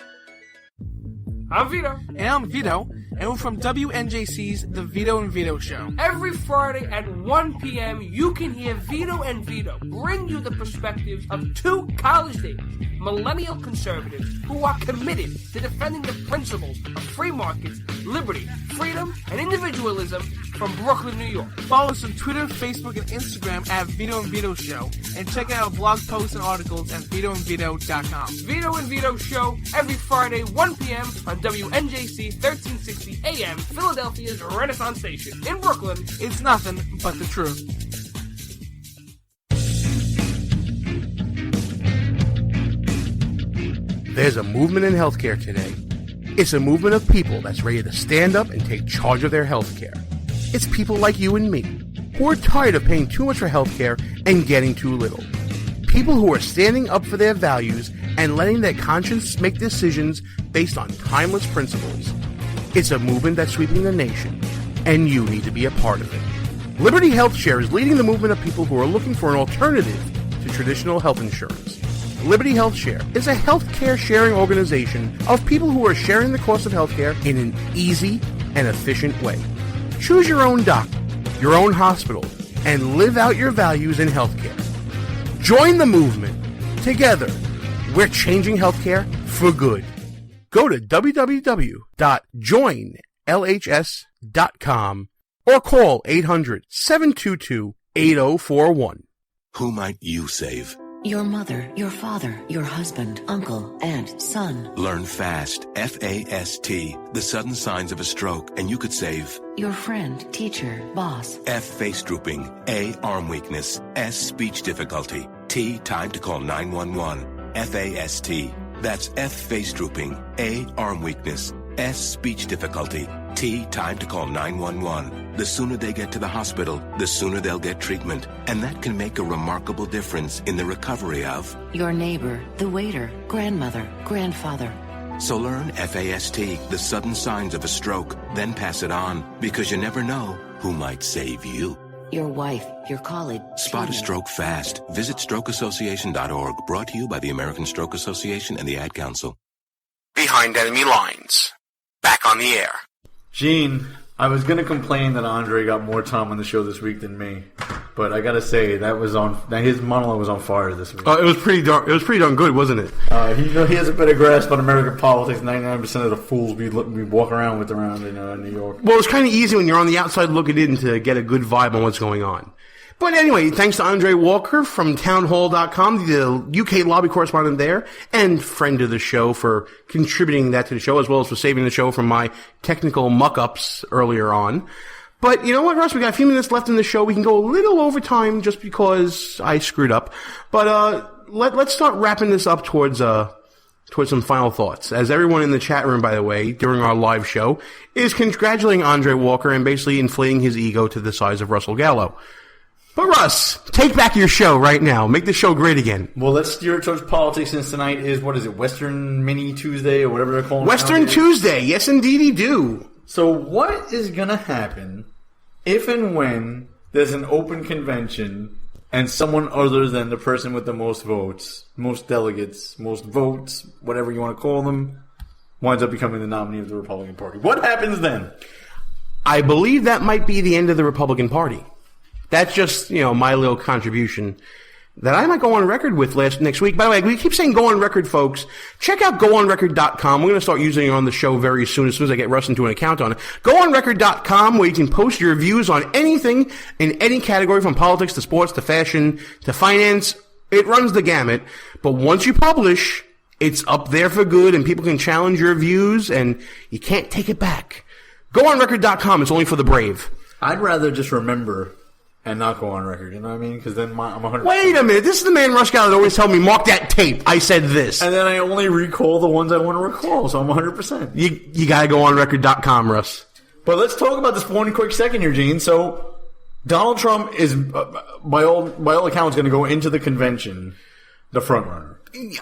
I'm Vito. And I'm Vito. And we're from WNJC's The Vito and Vito Show. Every Friday at 1 p.m., you can hear Vito and Vito bring you the perspectives of two college-age millennial conservatives who are committed to defending the principles of free markets, liberty, freedom, and individualism from Brooklyn, New York. Follow us on Twitter, Facebook, and Instagram at Vito and Vito Show. And check out our blog posts and articles at VitoandVito.com. Vito and Vito Show every Friday, 1 p.m. on WNJC 1360 AM, Philadelphia's Renaissance Station. In Brooklyn, it's nothing but the truth. There's a movement in healthcare today. It's a movement of people that's ready to stand up and take charge of their healthcare. It's people like you and me who are tired of paying too much for healthcare and getting too little. People who are standing up for their values and letting their conscience make decisions based on timeless principles. It's a movement that's sweeping the nation, and you need to be a part of it. Liberty HealthShare is leading the movement of people who are looking for an alternative to traditional health insurance. Liberty HealthShare is a healthcare sharing organization of people who are sharing the cost of healthcare in an easy and efficient way. Choose your own doctor, your own hospital, and live out your values in healthcare. Join the movement. Together, we're changing healthcare for good. Go to www.joinlhs.com or call 800-722-8041. Who might you save? Your mother, your father, your husband, uncle, aunt, son. Learn FAST, F-A-S-T, the sudden signs of a stroke, and you could save. Your friend, teacher, boss. F, face drooping. A, arm weakness. S, speech difficulty. T, time to call 911. F-A-S-T. That's F, face drooping. A, arm weakness. S, speech difficulty. T, time to call 911. The sooner they get to the hospital, the sooner they'll get treatment. And that can make a remarkable difference in the recovery of your neighbor, the waiter, grandmother, grandfather. So learn FAST, the sudden signs of a stroke, then pass it on, because you never know who might save you. Your wife, your colleague. Spot a stroke fast. Visit strokeassociation.org. Brought to you by the American Stroke Association and the Ad Council. Behind Enemy Lines. Back on the air. Gene, I was going to complain that Andre got more time on the show this week than me, but I got to say his monologue was on fire this week. It was pretty darn good, wasn't it? He has a better grasp on American politics. 99% of the fools we walk around with around in New York. Well, it's kind of easy when you're on the outside looking in to get a good vibe on what's going on. But anyway, thanks to Andre Walker from townhall.com, the UK lobby correspondent there, and friend of the show for contributing that to the show, as well as for saving the show from my technical muck-ups earlier on. But you know what, Russ? We got a few minutes left in the show. We can go a little over time just because I screwed up. But let's start wrapping this up towards some final thoughts. As everyone in the chat room, by the way, during our live show, is congratulating Andre Walker and basically inflating his ego to the size of Russell Gallo. But Russ, take back your show right now. Make the show great again. Well, let's steer it towards politics since tonight is, Western Mini Tuesday or whatever they're calling it. Western Tuesday. Yes, indeedy do. So what is going to happen if and when there's an open convention and someone other than the person with the most votes, most delegates, most votes, whatever you want to call them, winds up becoming the nominee of the Republican Party? What happens then? I believe that might be the end of the Republican Party. That's just, my little contribution that I might go on record with next week. By the way, we keep saying go on record, folks. Check out goonrecord.com. We're going to start using it on the show very soon, as soon as I get Russ into an account on it. Goonrecord.com, where you can post your views on anything in any category, from politics to sports to fashion to finance. It runs the gamut. But once you publish, it's up there for good, and people can challenge your views, and you can't take it back. Goonrecord.com. It's only for the brave. I'd rather just remember and not go on record, you know what I mean? Because then I'm 100%. Wait a minute, this is the man Rush Gallo that always tell me, mark that tape, I said this. And then I only recall the ones I want to recall, so I'm 100%. You gotta go on record.com, Russ. But let's talk about this for one quick second here, Gene. So, Donald Trump is, by all accounts, going to go into the convention the front runner.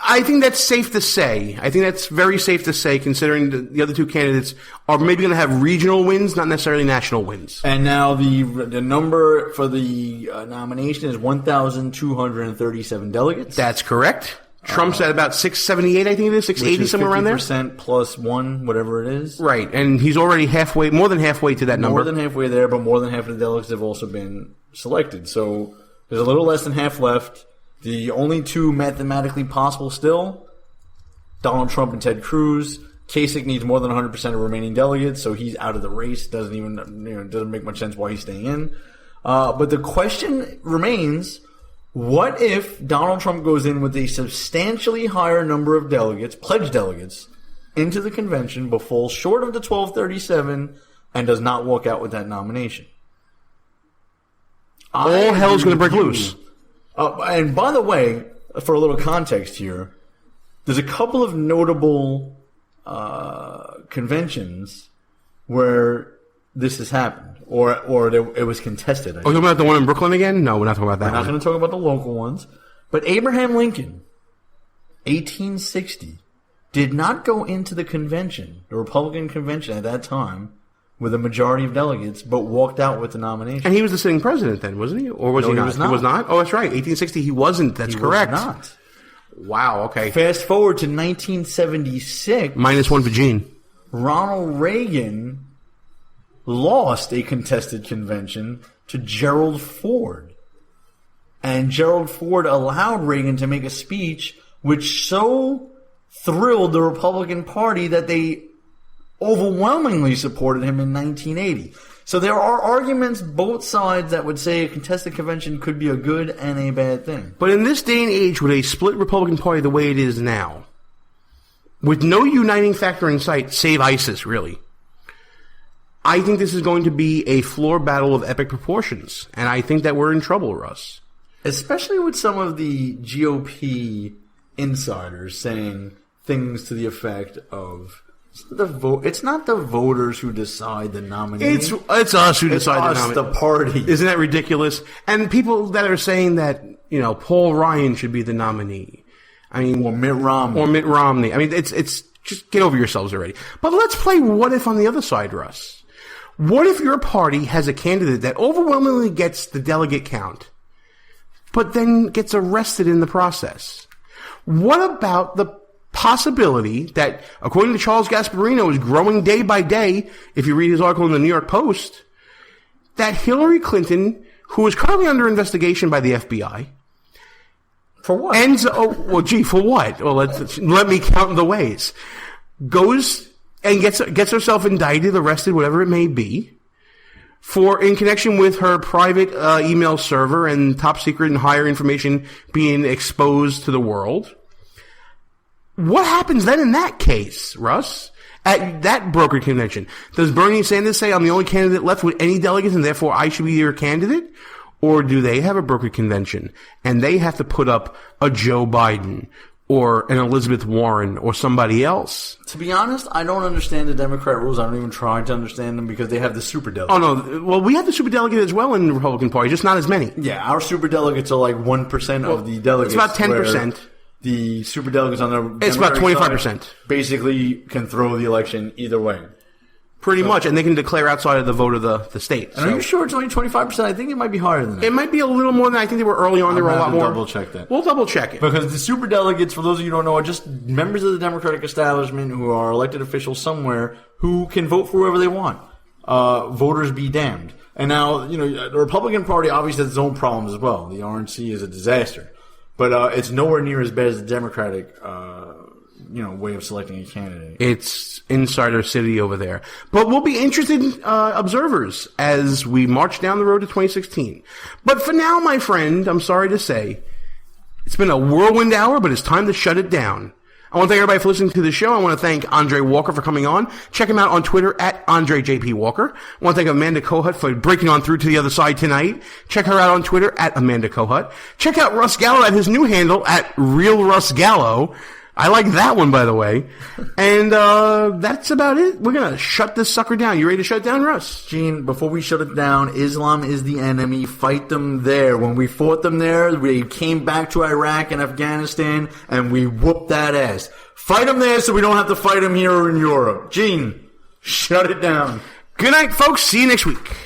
I think that's safe to say. I think that's very safe to say, considering the other two candidates are maybe going to have regional wins, not necessarily national wins. And now the number for the nomination is 1,237 delegates. That's correct. Trump's at about 678, I think it is, 680, somewhere around there. 50% plus one, whatever it is. Right, and he's already more than halfway to that number. More than halfway there, but more than half of the delegates have also been selected. So there's a little less than half left. The only two mathematically possible still, Donald Trump and Ted Cruz. Kasich needs more than 100% of remaining delegates, so he's out of the race. Doesn't make much sense why he's staying in. But the question remains, what if Donald Trump goes in with a substantially higher number of delegates, pledged delegates, into the convention but falls short of the 1,237 and does not walk out with that nomination? All hell's going to break loose. And by the way, for a little context here, there's a couple of notable conventions where this has happened, or it was contested. Are you talking about the one in Brooklyn again? No, we're not talking about that. We're not going to talk about the local ones. But Abraham Lincoln, 1860, did not go into the convention, the Republican convention at that time, with a majority of delegates, but walked out with the nomination. And he was the sitting president then, wasn't he? Or was he not? He was not? Oh, that's right. 1860, he wasn't. That's correct. He was not. Wow, okay. Fast forward to 1976. -1 for Gene. Ronald Reagan lost a contested convention to Gerald Ford. And Gerald Ford allowed Reagan to make a speech which so thrilled the Republican Party that they overwhelmingly supported him in 1980. So there are arguments both sides that would say a contested convention could be a good and a bad thing. But in this day and age, with a split Republican Party the way it is now, with no uniting factor in sight, save ISIS, really, I think this is going to be a floor battle of epic proportions. And I think that we're in trouble, Russ. Especially with some of the GOP insiders saying things to the effect of, it's not the voters who decide the nominee. It's us who decide the nominee. The party. Isn't that ridiculous? And people that are saying that, Paul Ryan should be the nominee. I mean, or Mitt Romney. I mean, it's just get over yourselves already. But let's play what if on the other side, Russ. What if your party has a candidate that overwhelmingly gets the delegate count, but then gets arrested in the process? What about the possibility that, according to Charles Gasparino, is growing day by day, if you read his article in the New York Post, that Hillary Clinton, who is currently under investigation by the FBI, for what? For what? Well, let me count the ways. Goes and gets herself indicted, arrested, whatever it may be, in connection with her private email server and top secret and higher information being exposed to the world. What happens then in that case, Russ? At that brokered convention, does Bernie Sanders say, I'm the only candidate left with any delegates and therefore I should be your candidate? Or do they have a brokered convention and they have to put up a Joe Biden or an Elizabeth Warren or somebody else? To be honest, I don't understand the Democrat rules. I don't even try to understand them because they have the superdelegate. Oh, no. Well, we have the superdelegate as well in the Republican Party, just not as many. Yeah, our superdelegates are like 1% of the delegates. It's about 10%. The superdelegates on the it's about 25%. Basically can throw the election either way. Pretty much, and they can declare outside of the vote of the state. And are you sure it's only 25%? I think it might be higher than that. It might be a little more than I think they were early on. They were a lot more. Double check that. We'll double check it. Because the superdelegates, for those of you who don't know, are just members of the Democratic establishment who are elected officials somewhere who can vote for whoever they want. Voters be damned. And now, the Republican Party obviously has its own problems as well. The RNC is a disaster. But it's nowhere near as bad as the Democratic way of selecting a candidate. It's insider city over there. But we'll be interested observers as we march down the road to 2016. But for now, my friend, I'm sorry to say, it's been a whirlwind hour, but it's time to shut it down. I want to thank everybody for listening to the show. I want to thank Andre Walker for coming on. Check him out on Twitter at AndreJP Walker. I want to thank Amanda Kohut for breaking on through to the other side tonight. Check her out on Twitter at Amanda Kohut. Check out Russ Gallo at his new handle at Real Russ Gallo. I like that one, by the way. And that's about it. We're going to shut this sucker down. You ready to shut it down, Russ? Gene, before we shut it down, Islam is the enemy. Fight them there. When we fought them there, we came back to Iraq and Afghanistan, and we whooped that ass. Fight them there so we don't have to fight them here or in Europe. Gene, shut it down. Good night, folks. See you next week.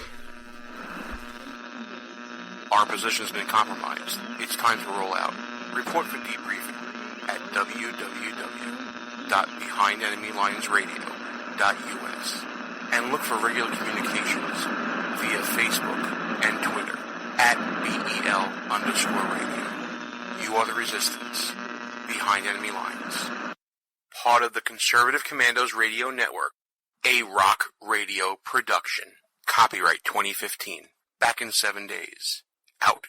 Our position's been compromised. It's time to roll out. Report for debriefing at www.behindenemylinesradio.us and look for regular communications via Facebook and Twitter at BEL_radio. You are the resistance. Behind Enemy Lines. Part of the Conservative Commandos Radio Network. A rock radio production. Copyright 2015. Back in 7 days. Out.